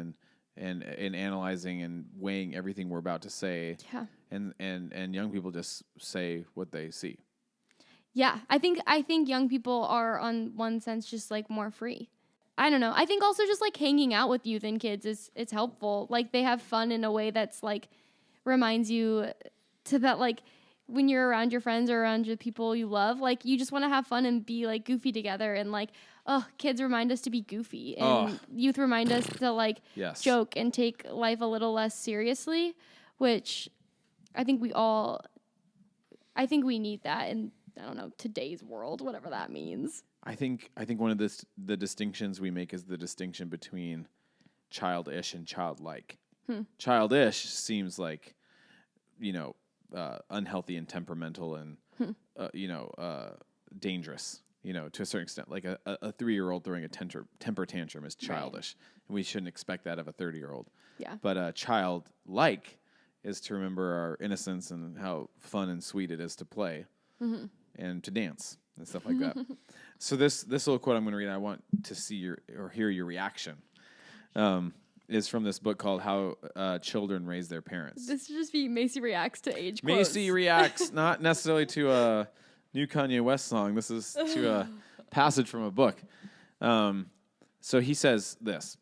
B: and analyzing and weighing everything we're about to say.
A: Yeah.
B: And young people just say what they see.
A: Yeah. I think young people are on one sense just like more free. I don't know. I think also just like hanging out with youth and kids is helpful. Like they have fun in a way that's like reminds you to that like when you're around your friends or around the people you love, like you just want to have fun and be like goofy together and like kids remind us to be goofy and youth remind us to like joke and take life a little less seriously, which I think we need that in I don't know, today's world, whatever that means.
B: I think one of the distinctions we make is the distinction between childish and childlike. Childish seems like, unhealthy and temperamental and, dangerous, to a certain extent. Like a 3-year-old throwing a temper tantrum is childish. Right. And we shouldn't expect that of a 30-year-old.
A: Yeah.
B: But childlike is to remember our innocence and how fun and sweet it is to play and to dance and stuff like that. So this little quote I'm going to read, I want to see or hear your reaction. Is from this book called How Children Raise Their Parents.
A: This should just be Macy Reacts to age quotes.
B: Macy Reacts, not necessarily to a new Kanye West song. This is to a passage from a book. So he says this: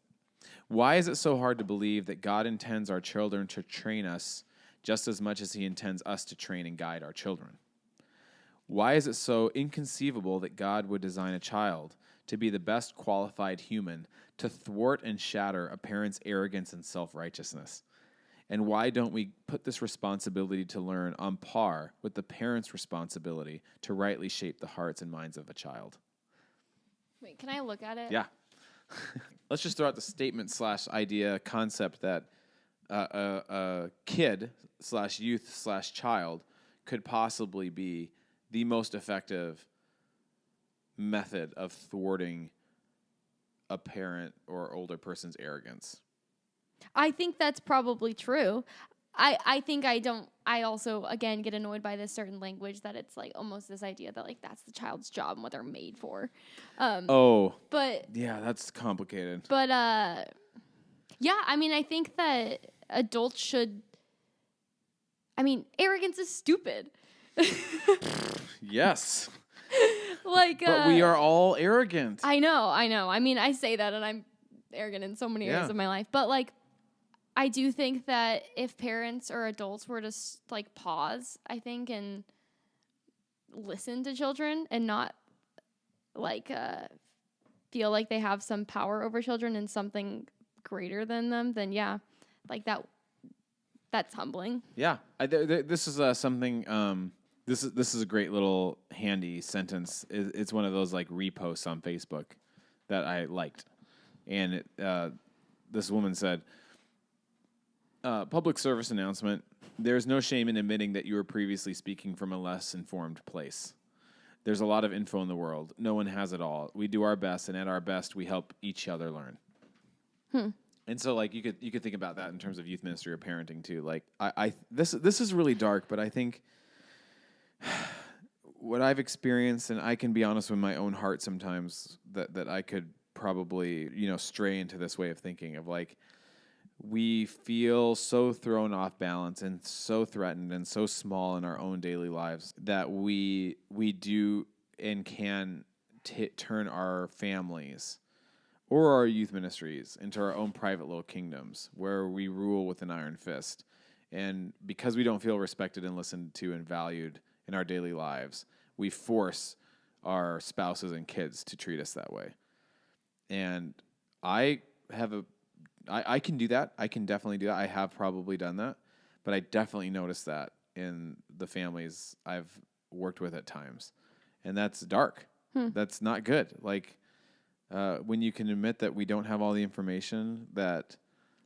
B: why is it so hard to believe that God intends our children to train us just as much as he intends us to train and guide our children? Why is it so inconceivable that God would design a child to be the best qualified human to thwart and shatter a parent's arrogance and self-righteousness? And why don't we put this responsibility to learn on par with the parent's responsibility to rightly shape the hearts and minds of a child?
A: Wait, can I look at it?
B: Yeah. Let's just throw out the statement / idea concept that a kid / youth / child could possibly be the most effective method of thwarting a parent or older person's arrogance.
A: I think that's probably true. I also, again, get annoyed by this certain language that it's like almost this idea that like that's the child's job and what they're made for. But
B: yeah, that's complicated.
A: But yeah, I mean, I think that adults should. I mean, arrogance is stupid.
B: Yes.
A: But
B: we are all arrogant.
A: I know. I mean, I say that and I'm arrogant in so many areas of my life. But like, I do think that if parents or adults were to like pause, I think, and listen to children and not like feel like they have some power over children and something greater than them, then yeah, like that's humbling.
B: Yeah. This is something... This is a great little handy sentence. It's one of those like reposts on Facebook that I liked, and this woman said, "Public service announcement: there's no shame in admitting that you were previously speaking from a less informed place. There's a lot of info in the world. No one has it all. We do our best, and at our best, we help each other learn." And so, like, you could think about that in terms of youth ministry or parenting too. Like, this is really dark, but I think. What I've experienced, and I can be honest with my own heart sometimes, that I could probably, stray into this way of thinking of like, we feel so thrown off balance and so threatened and so small in our own daily lives that we do and can turn our families or our youth ministries into our own private little kingdoms where we rule with an iron fist. And because we don't feel respected and listened to and valued in our daily lives, we force our spouses and kids to treat us that way. And I can do that. I can definitely do that. I have probably done that, but I definitely noticed that in the families I've worked with at times. And that's dark. That's not good. Like, when you can admit that we don't have all the information, that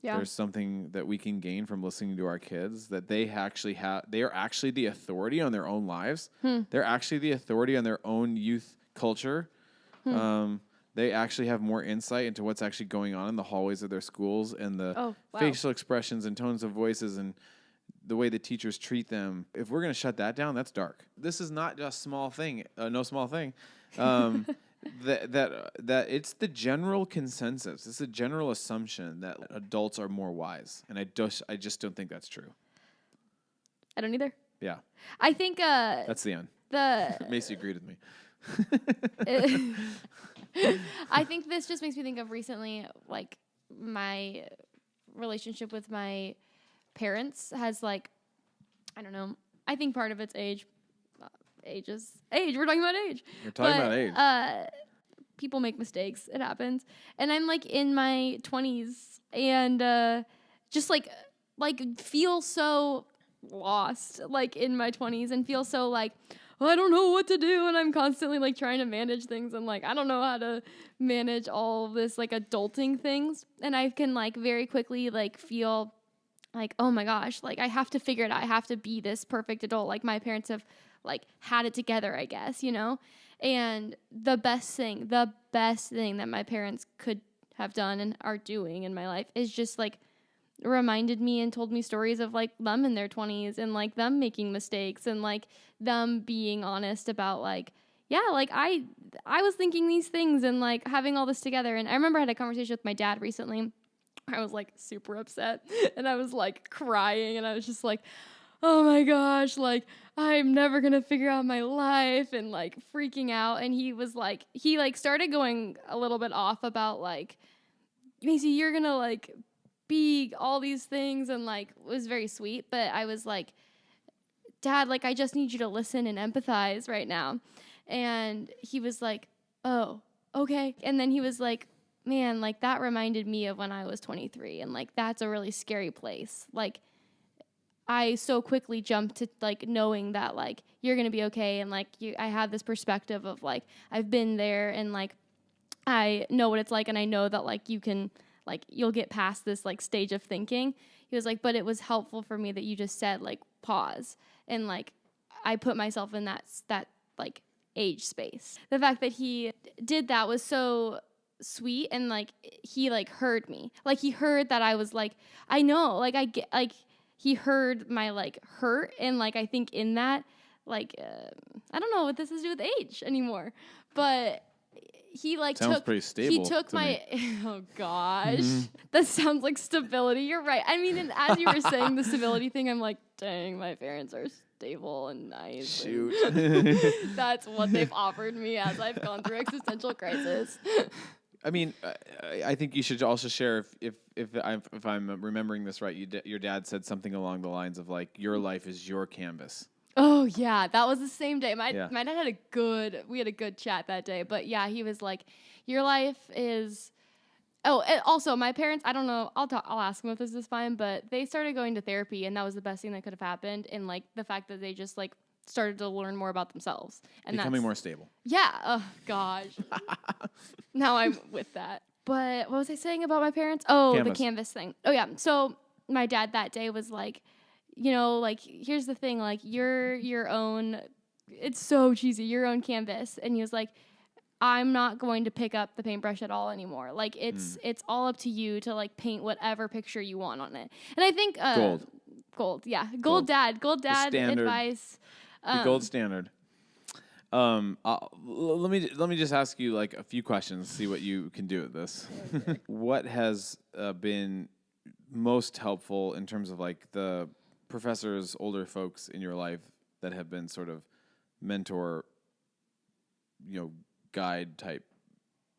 A: Yeah.
B: There's something that we can gain from listening to our kids, that they are actually the authority on their own lives. They're actually the authority on their own youth culture. They actually have more insight into what's actually going on in the hallways of their schools, and the facial expressions and tones of voices and the way the teachers treat them. If we're going to shut that down, that's dark. This is not just small thing, no small thing. That it's the general consensus. It's a general assumption that adults are more wise, and I just don't think that's true.
A: I don't either.
B: Yeah,
A: I think
B: that's the end. Macy agreed with me.
A: I think this just makes me think of recently, like, my relationship with my parents has, like, I don't know. I think part of it's age. Age is age. We're talking about age.
B: We're talking about age.
A: People make mistakes. It happens. And I'm, like, in my 20s and just, like feel so lost, like, in my 20s, and feel so, like, I don't know what to do, and I'm constantly, like, trying to manage things, and, like, I don't know how to manage all this, like, adulting things. And I can, like, very quickly, like, feel like, oh my gosh, like, I have to figure it out. I have to be this perfect adult. Like, my parents have, like, had it together, I guess, you know? And the best thing that my parents could have done and are doing in my life is just, like, reminded me and told me stories of, like, them in their 20s and, like, them making mistakes and, like, them being honest about, like, yeah, like, I was thinking these things and, like, having all this together. And I remember I had a conversation with my dad recently. I was, like, super upset, and I was, like, crying, and I was just like, oh my gosh, like, I'm never gonna figure out my life, and, like, freaking out. And he was like, started going a little bit off about, like, Macy, you're gonna, like, be all these things, and, like, was very sweet. But I was like, Dad, like, I just need you to listen and empathize right now. And he was like, oh, okay. And then he was like, man, like, that reminded me of when I was 23, and, like, that's a really scary place. Like, I so quickly jumped to, like, knowing that, like, you're gonna be okay, and, like, I have this perspective of, like, I've been there, and, like, I know what it's like, and I know that, like, you can, like, you'll get past this, like, stage of thinking. He was like, but it was helpful for me that you just said, like, pause, and, like, I put myself in that like, age space. The fact that he did that was so sweet, and, like, he, like, heard me. Like, he heard that I was, like, I know, like, I get, like, he heard my, like, hurt, and, like, I think in that, like, I don't know what this has to do with age anymore, but he, like,
B: sounds pretty stable.
A: He took my oh gosh, that sounds like stability. You're right. I mean, and as you were saying the stability thing, I'm like, dang, my parents are stable and nice.
B: Shoot,
A: and that's what they've offered me as I've gone through existential crisis.
B: I mean, I think you should also share if I'm remembering this right. Your dad said something along the lines of, like, your life is your canvas.
A: Oh yeah, that was the same day. My dad had we had a good chat that day. But yeah, he was like, your life is. Oh, and also my parents, I don't know. I'll ask them if this is fine, but they started going to therapy, and that was the best thing that could have happened. And, like, the fact that they just, like, started to learn more about themselves and
B: becoming more stable.
A: Yeah. Oh gosh. Now I'm with that. But what was I saying about my parents? Oh, canvas. The canvas thing. Oh yeah. So my dad that day was like, you know, like, here's the thing, like, you're your own. It's so cheesy. Your own canvas. And he was like, I'm not going to pick up the paintbrush at all anymore. Like, it's all up to you to, like, paint whatever picture you want on it. And I think gold. Yeah, gold dad advice.
B: The gold standard. Let me just ask you, like, a few questions. See what you can do with this. Okay. What has been most helpful in terms of, like, the professors, older folks in your life that have been sort of mentor, you know, guide type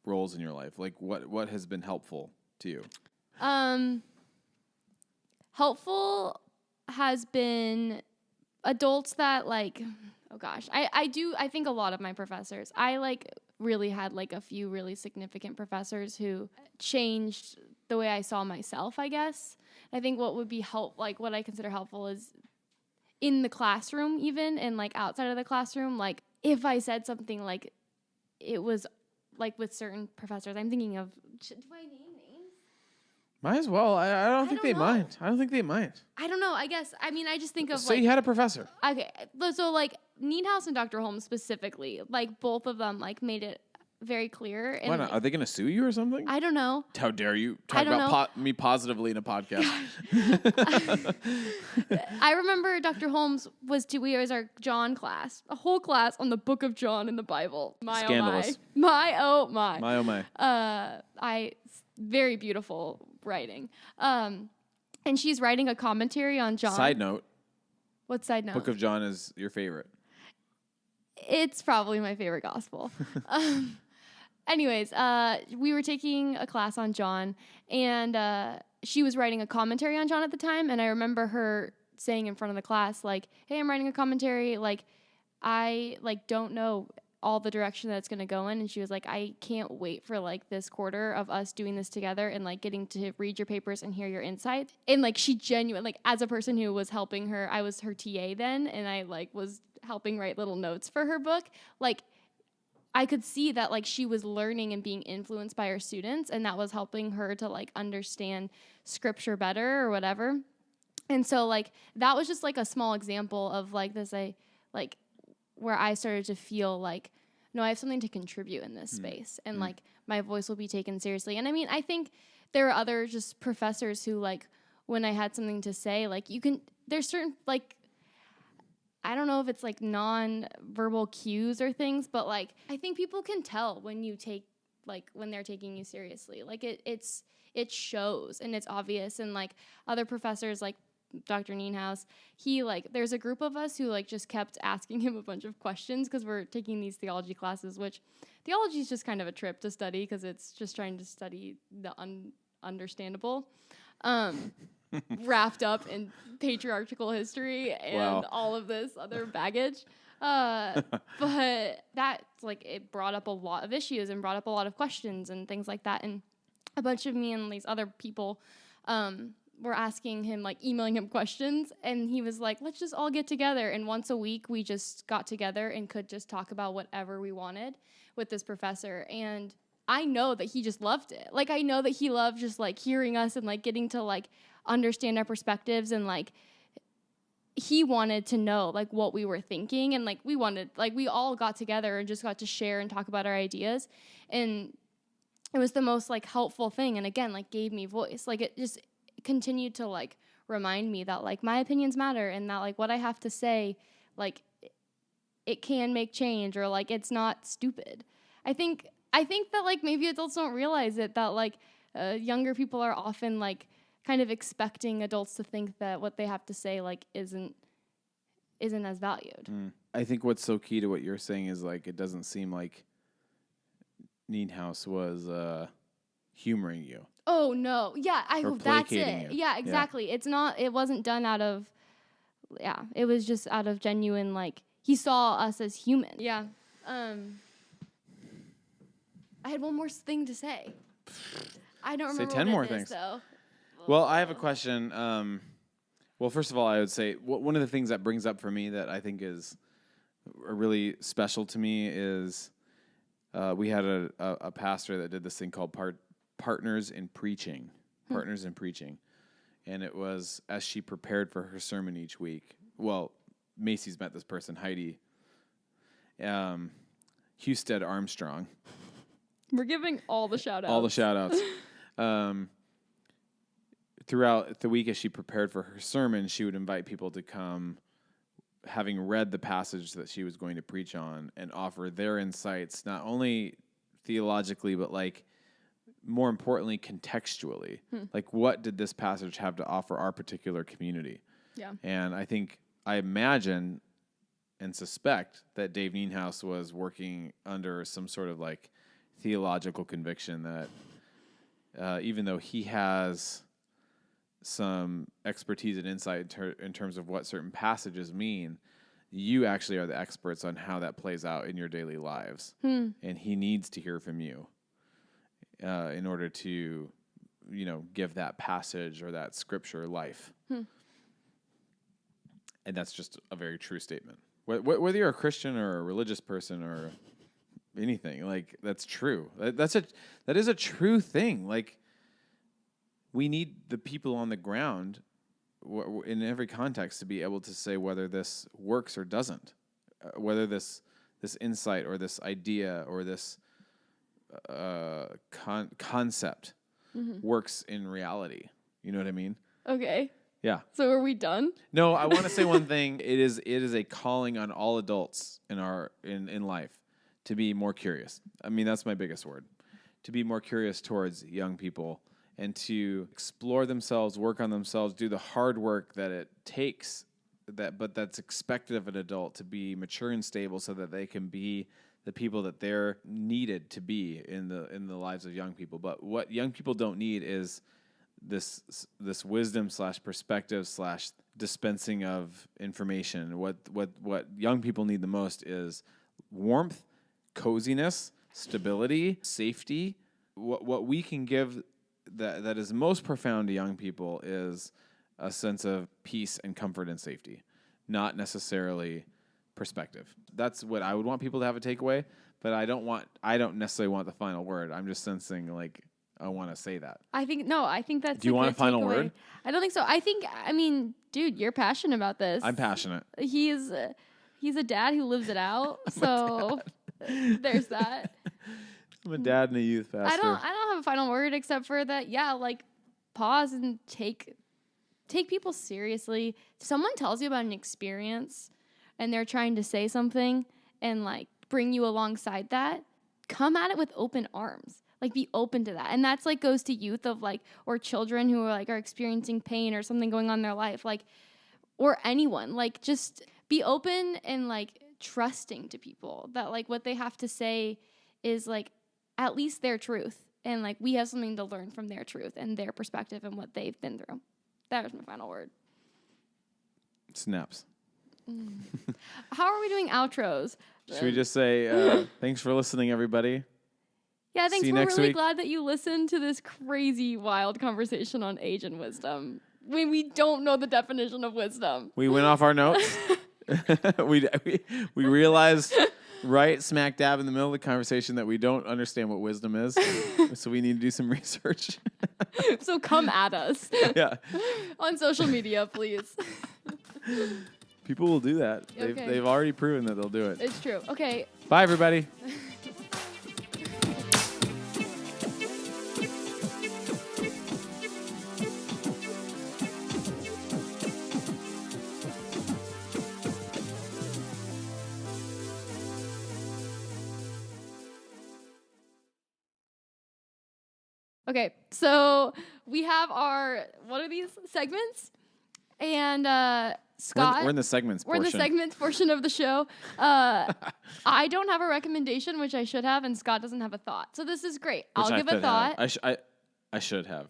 B: roles in your life? Like, what has been helpful to you?
A: Helpful has been adults that, like, oh gosh, I think a lot of my professors, I, like, really had, like, a few really significant professors who changed the way I saw myself, I guess. I think what would be what I consider helpful is in the classroom even, and, like, outside of the classroom, like, if I said something, like, it was, like, with certain professors, I'm thinking of, do I name names?
B: Might as well. I don't think
A: don't
B: they
A: know.
B: mind. I don't think they mind.
A: I don't know. I guess. I mean, I just think of
B: So you had a professor.
A: Okay, so like Nienhuis and Dr. Holmes specifically, like both of them, like made it very clear. And
B: Why not? Are they going to sue you or something?
A: I don't know.
B: How dare you talk about me positively in a podcast?
A: I remember Dr. Holmes we was our John class, a whole class on the Book of John in the Bible.
B: Scandalous.
A: My oh my.
B: My oh my.
A: Very beautiful writing. And she's writing a commentary on John.
B: Side note.
A: What side note?
B: Book of John is your favorite.
A: It's probably my favorite gospel. Anyways, we were taking a class on John, and she was writing a commentary on John at the time, and I remember her saying in front of the class, like, hey, I'm writing a commentary, like, I, like, don't know all the direction that it's going to go in, and she was like, I can't wait for, like, this quarter of us doing this together and, like, getting to read your papers and hear your insights. And, like, she genuinely, like, as a person who was helping her, I was her TA then, and I, like, was helping write little notes for her book, like, I could see that, like, she was learning and being influenced by her students, and that was helping her to, like, understand scripture better or whatever. And so, like, that was just, like, a small example of, like, this, where I started to feel like, no, I have something to contribute in this space, and, like, my voice will be taken seriously. And, I mean, I think there are other just professors who, like, when I had something to say, like, there's certain, like, I don't know if it's like non-verbal cues or things, but like I think people can tell when when they're taking you seriously. Like it shows and it's obvious. And like other professors like Dr. Nienhuis, there's a group of us who like just kept asking him a bunch of questions because we're taking these theology classes, which theology is just kind of a trip to study because it's just trying to study the understandable. Wrapped up in patriarchal history and all of this other baggage. But that, like, it brought up a lot of issues and brought up a lot of questions and things like that. And a bunch of me and these other people were asking him, like, emailing him questions. And he was like, let's just all get together. And once a week, we just got together and could just talk about whatever we wanted with this professor. And I know that he just loved it. Like, I know that he loved just, like, hearing us and, like, getting to, like, understand our perspectives, and like he wanted to know like what we were thinking, and like we all got together and just got to share and talk about our ideas, and it was the most like helpful thing, and again like gave me voice. Like it just continued to like remind me that like my opinions matter, and that like what I have to say like it can make change, or like it's not stupid. I think that like maybe adults don't realize it, that like younger people are often like kind of expecting adults to think that what they have to say like isn't as valued.
B: I think what's so key to what you're saying is like it doesn't seem like Nienhuis was humoring you.
A: Oh no, yeah, I hope that's it.
B: You.
A: Yeah, exactly. Yeah. It wasn't done out of. Yeah, it was just out of genuine like he saw us as human. Yeah. I had one more thing to say. I don't remember.
B: Say 10
A: what
B: more
A: it is,
B: things.
A: though.
B: Well, I have a question. Well, first of all, I would say one of the things that brings up for me that I think is really special to me is we had a pastor that did this thing called Partners in Preaching. Partners in Preaching. And it was as she prepared for her sermon each week. Well, Macy's met this person, Heidi Husted Armstrong.
A: We're giving all the shout-outs.
B: All the shout-outs. Throughout the week as she prepared for her sermon, she would invite people to come, having read the passage that she was going to preach on, and offer their insights, not only theologically, but like more importantly, contextually. Like, what did this passage have to offer our particular community?
A: Yeah.
B: And I imagine and suspect that Dave Nienhuis was working under some sort of like theological conviction that even though he has some expertise and insight in terms of what certain passages mean, you actually are the experts on how that plays out in your daily lives. And he needs to hear from you in order to, give that passage or that scripture life. And that's just a very true statement. Whether you're a Christian or a religious person or anything, like that's true. That is a true thing. Like we need the people on the ground in every context to be able to say whether this works or doesn't, whether this insight or this idea or this concept works in reality. You know what I mean?
A: Okay.
B: Yeah.
A: So are we done?
B: No, I want to say one thing. It is a calling on all adults in life to be more curious. I mean, that's my biggest word. To be more curious towards young people and to explore themselves, work on themselves, do the hard work that it takes, but that's expected of an adult to be mature and stable so that they can be the people that they're needed to be in the lives of young people. But what young people don't need is this wisdom / perspective / dispensing of information. What young people need the most is warmth, coziness, stability, safety. What we can give that is most profound to young people is a sense of peace and comfort and safety, not necessarily perspective. That's what I would want people to have a takeaway, but I don't necessarily want the final word. I'm just sensing like I want to say that.
A: I think that's.
B: Do you want a final word?
A: I don't think so. I mean, dude, you're passionate about this.
B: I'm passionate.
A: He's a dad who lives it out. So there's that.
B: I'm a dad and a youth pastor.
A: I don't have a final word except for that. Yeah, like pause and take people seriously. Someone tells you about an experience and they're trying to say something and like bring you alongside that. Come at it with open arms. Like be open to that. And that's like goes to youth of like, or children who are experiencing pain or something going on in their life, like, or anyone, like just be open and like trusting to people that like what they have to say is like at least their truth. And like we have something to learn from their truth and their perspective and what they've been through. That was my final word.
B: Snaps.
A: How are we doing outros?
B: Should we just say thanks for listening, everybody?
A: Yeah, thanks.
B: See you
A: We're
B: next
A: really
B: week.
A: glad that you listened to this crazy, wild conversation on age and wisdom when we don't know the definition of wisdom.
B: We went off our notes. we realized right smack dab in the middle of the conversation that we don't understand what wisdom is, so we need to do some research.
A: So come at us.
B: Yeah.
A: On social media, please.
B: People will do that.
A: Okay.
B: They've already proven that they'll do it.
A: It's true. Okay.
B: Bye, everybody.
A: Okay, so we have what are these segments? And Scott.
B: We're in the segments portion.
A: We're in the segments portion of the show. I don't have a recommendation, which I should have, and Scott doesn't have a thought. So this is great. I'll give a thought.
B: I should have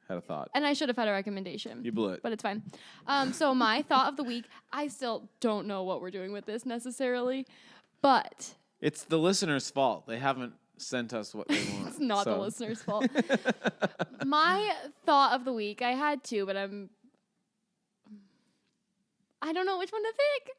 B: had a thought.
A: And I should have had a recommendation.
B: You blew it.
A: But it's fine. So my thought of the week, I still don't know what we're doing with this necessarily, but...
B: It's the listener's fault. They haven't sent us what they want.
A: It's not the listener's fault. My thought of the week, I had two, but I don't know which one to pick.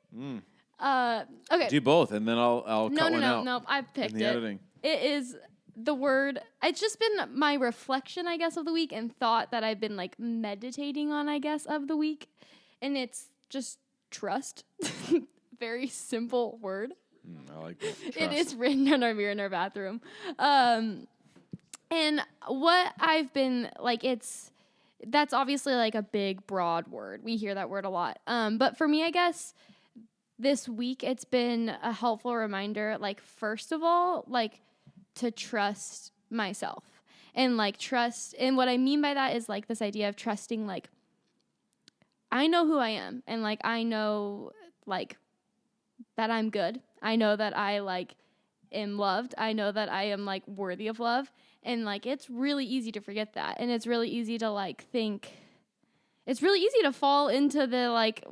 A: Okay.
B: Do both, and then I'll cut one out.
A: No, I picked
B: in the editing.
A: It is the word. It's just been my reflection, I guess, of the week and thought that I've been like meditating on, I guess, of the week, and it's just trust. Very simple word.
B: I like that. Trust.
A: It is written on our mirror in our bathroom. And what I've been like, that's obviously like a big, broad word. We hear that word a lot. But for me, I guess this week it's been a helpful reminder, like, first of all, like to trust myself and like trust. And what I mean by that is like this idea of trusting, like, I know who I am and like, I know like that I'm good. I know that I like am loved. I know that I am like worthy of love. And like, it's really easy to forget that. And it's really easy to like think, it's really easy to fall into the like,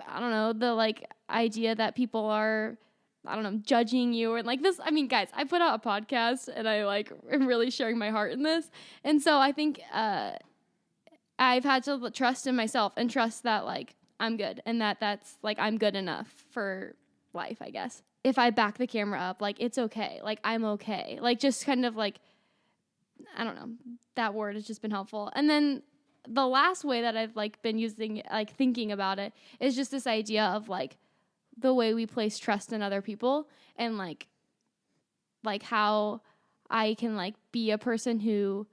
A: I don't know, the like idea that people are, I don't know, judging you or like this. I mean, guys, I put out a podcast and I like am really sharing my heart in this. And so I think I've had to trust in myself and trust that like I'm good and that's like I'm good enough for life, I guess. If I back the camera up, like it's okay. Like I'm okay. Like just kind of like, I don't know, that word has just been helpful. And then the last way that I've like been using, like thinking about it, is just this idea of like the way we place trust in other people, and like how I can like be a person who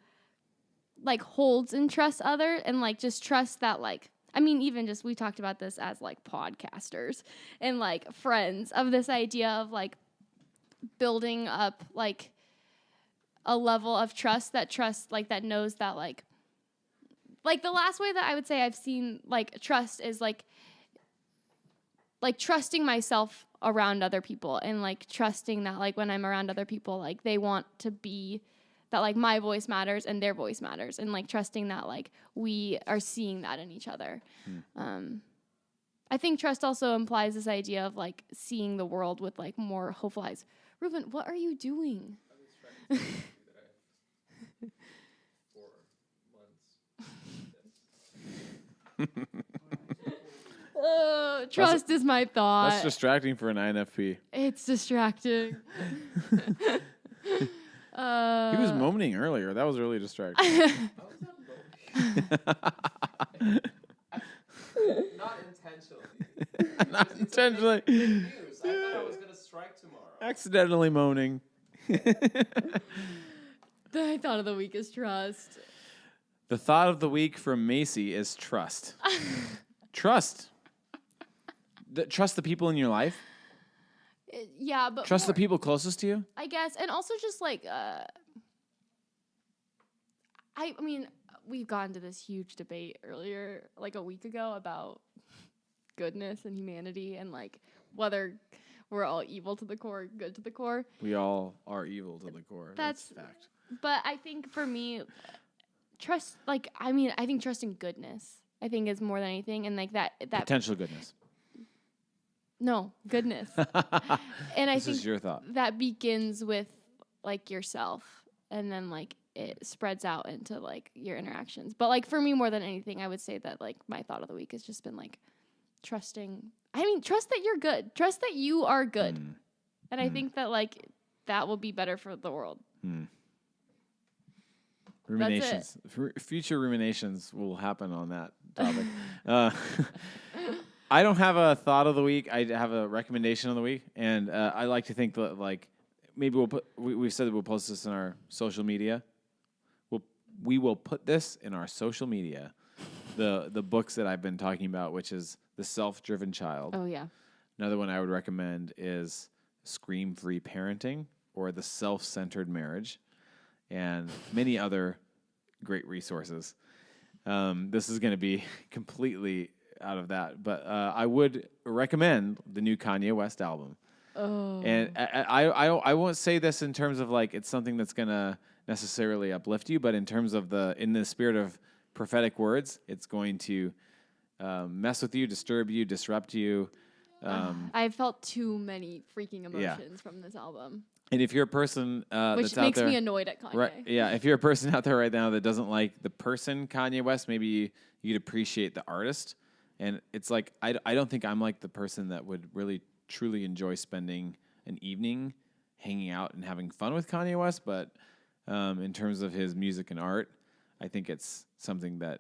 A: like holds and trusts others, and like just trust that like, I mean, even just, we talked about this as like podcasters and like friends, of this idea of like building up like a level of trust like that knows that like the last way that I would say I've seen like trust is like trusting myself around other people, and like trusting that like when I'm around other people, like they want to be, that like my voice matters and their voice matters, and like trusting that like we are seeing that in each other. I think trust also implies this idea of like seeing the world with like more hopeful eyes. Reuben, what are you doing? Oh, trust is my thought.
B: That's distracting for an INFP.
A: It's distracting.
B: He was moaning earlier. That was really distracting.
C: Not intentionally.
B: Not intentionally.
C: News. I thought I was going to strike tomorrow.
B: Accidentally moaning.
A: The thought of the week is trust.
B: The thought of the week from Macy is trust. Trust. Trust the people in your life.
A: Yeah, but
B: trust the people closest to you.
A: I guess, and also just like, I mean, we got into this huge debate earlier, like a week ago, about goodness and humanity, and like whether we're all evil to the core, good to the core.
B: We all are evil to the core. That's a fact.
A: But I think for me, trust, like, I mean, I think trust in goodness, I think, is more than anything, and like that
B: potential goodness.
A: No, goodness. And I think
B: is your thought.
A: That begins with like yourself, and then like it spreads out into like your interactions. But like for me, more than anything, I would say that like my thought of the week has just been like trusting. I mean, trust that you're good. Trust that you are good. And I think that like that will be better for the world.
B: Ruminations. Future ruminations will happen on that topic. I don't have a thought of the week. I have a recommendation of the week, and I like to think that like maybe we'll put. We've said that we'll post this in our social media. We will put this in our social media. The books that I've been talking about, which is The Self-Driven Child.
A: Oh yeah.
B: Another one I would recommend is Scream-Free Parenting or The Self-Centered Marriage, and many other great resources. This is going to be completely out of that, but I would recommend the new Kanye West album.
A: Oh.
B: And I won't say this in terms of like it's something that's gonna necessarily uplift you, but in terms of in the spirit of prophetic words, it's going to mess with you, disturb you, disrupt you.
A: I've felt too many freaking emotions from this album.
B: And if you're a person
A: which
B: that's out there,
A: makes me annoyed at Kanye.
B: Right, yeah, if you're a person out there right now that doesn't like the person Kanye West, maybe you'd appreciate the artist. And it's like, I don't think I'm like the person that would really truly enjoy spending an evening hanging out and having fun with Kanye West. But in terms of his music and art, I think it's something that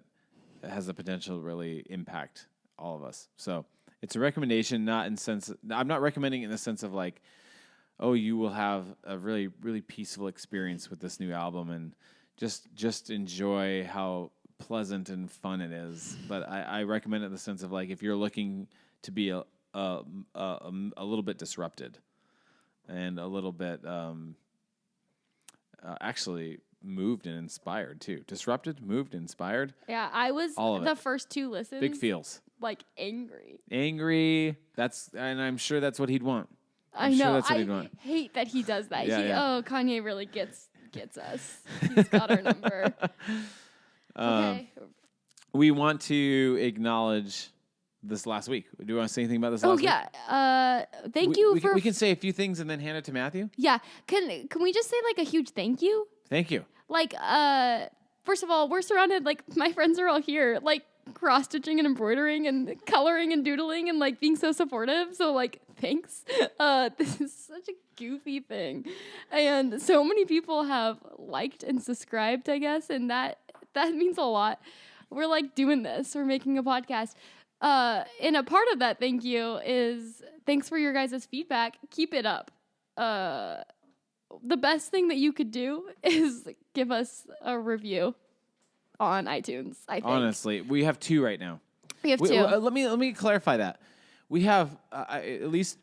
B: has the potential to really impact all of us. So it's a recommendation, I'm not recommending it in the sense of like, oh, you will have a really, really peaceful experience with this new album and just enjoy how pleasant and fun it is. But I recommend it in the sense of like if you're looking to be a little bit disrupted and a little bit actually moved and inspired too. Disrupted, moved, inspired.
A: Yeah, I was
B: all of
A: the
B: it.
A: First two listens.
B: Big feels.
A: Like angry.
B: And I'm sure that's what he'd want.
A: I know.
B: Sure that's what he'd want.
A: Hate that he does that.
B: Yeah.
A: Oh, Kanye really gets us. He's got our number. Okay.
B: We want to acknowledge this last week. Do you want to say anything about this last week?
A: Thank you for...
B: We can say a few things and then hand it to Matthew?
A: Yeah. Can we just say, like, a huge thank you?
B: Thank you.
A: Like, first of all, we're surrounded, like, my friends are all here. Like, cross stitching and embroidering and coloring and doodling and like being so supportive. So like, thanks. This is such a goofy thing, and so many people have liked and subscribed, I guess, and that means a lot. We're like doing this. We're making a podcast. And a part of that thank you is thanks for your guys' feedback. Keep it up. The best thing that you could do is give us a review on iTunes, I think.
B: Honestly, we have 2 right now.
A: We have 2.
B: Let me clarify that. We have at least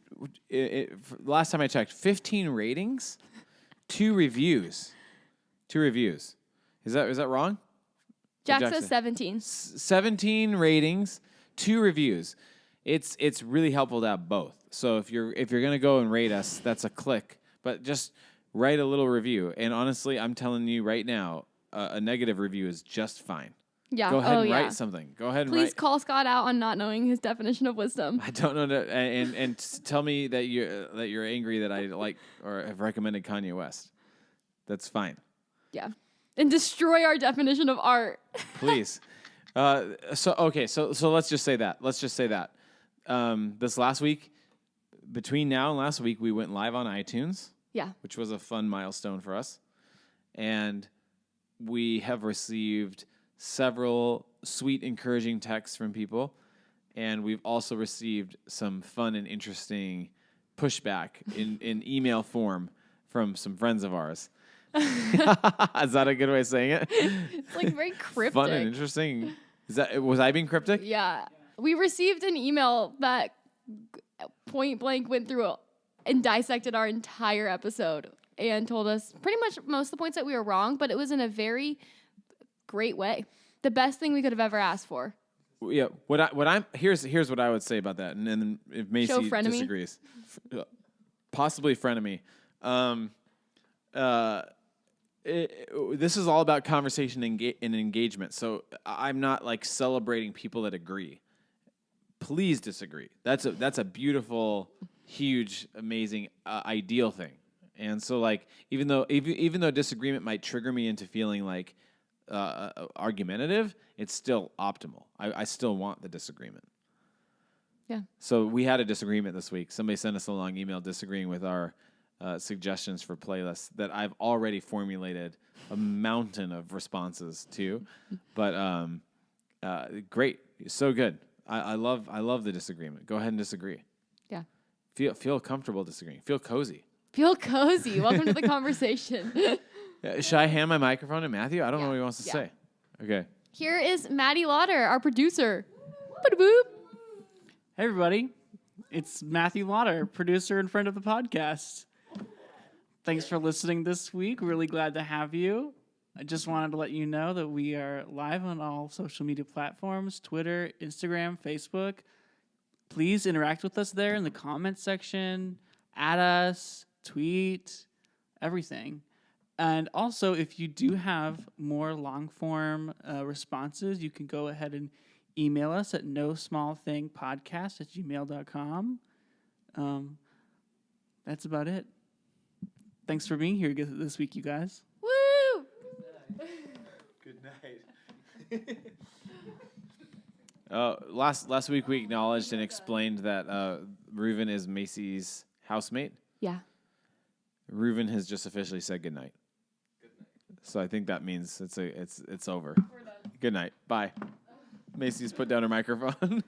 B: last time I checked, 15 ratings, 2 reviews. 2 reviews. Is that wrong?
A: Jack says 17.
B: 17 ratings, 2 reviews. It's really helpful to have both. So if you're gonna go and rate us, that's a click. But just write a little review. And honestly, I'm telling you right now, a negative review is just fine.
A: Yeah.
B: Go ahead and write something. Go ahead and
A: Please
B: write.
A: call Scott out on not knowing his definition of wisdom.
B: I don't know that, and tell me that you're angry that I like or have recommended Kanye West. That's fine.
A: Yeah. And destroy our definition of art.
B: Please. So let's just say that. This last week, between now and last week, we went live on iTunes.
A: Yeah.
B: Which was a fun milestone for us. And we have received several sweet, encouraging texts from people. And we've also received some fun and interesting pushback in email form from some friends of ours. Is that a good way of saying it?
A: It's like very cryptic.
B: Fun and interesting. Was I being cryptic?
A: Yeah. We received an email that point blank went through and dissected our entire episode and told us pretty much most of the points that we were wrong, but it was in a very great way. The best thing we could have ever asked for.
B: Yeah. Here's what I would say about that, and then if Macy disagrees, possibly frenemy. This is all about conversation and engagement. So I'm not like celebrating people that agree. Please disagree. That's a beautiful, huge, amazing, ideal thing. And so like even though disagreement might trigger me into feeling like argumentative, it's still optimal. I still want the disagreement.
A: Yeah.
B: So we had a disagreement this week. Somebody sent us a long email disagreeing with our suggestions for playlists that I've already formulated a mountain of responses to. But great, so good. I love the disagreement. Go ahead and disagree.
A: Yeah.
B: Feel comfortable disagreeing. Feel cozy.
A: Feel cozy. Welcome to the conversation.
B: Should I hand my microphone to Matthew? I don't know what he wants to say. Okay.
A: Here is Maddie Lauder, our producer. Ba-da-boop.
D: Hey, everybody. It's Matthew Lauder, producer and friend of the podcast. Thanks for listening this week. Really glad to have you. I just wanted to let you know that we are live on all social media platforms, Twitter, Instagram, Facebook. Please interact with us there in the comments section. Add us, tweet, everything. And also, if you do have more long-form responses, you can go ahead and email us at nosmallthingpodcast@gmail.com. That's about it. Thanks for being here this week, you guys.
A: Woo!
B: Good night. Last week we acknowledged and explained that Reuven is Macy's housemate.
A: Yeah.
B: Reuven has just officially said good night. So I think that means it's over.
A: We're done.
B: Good night. Bye. Macy's put down her microphone.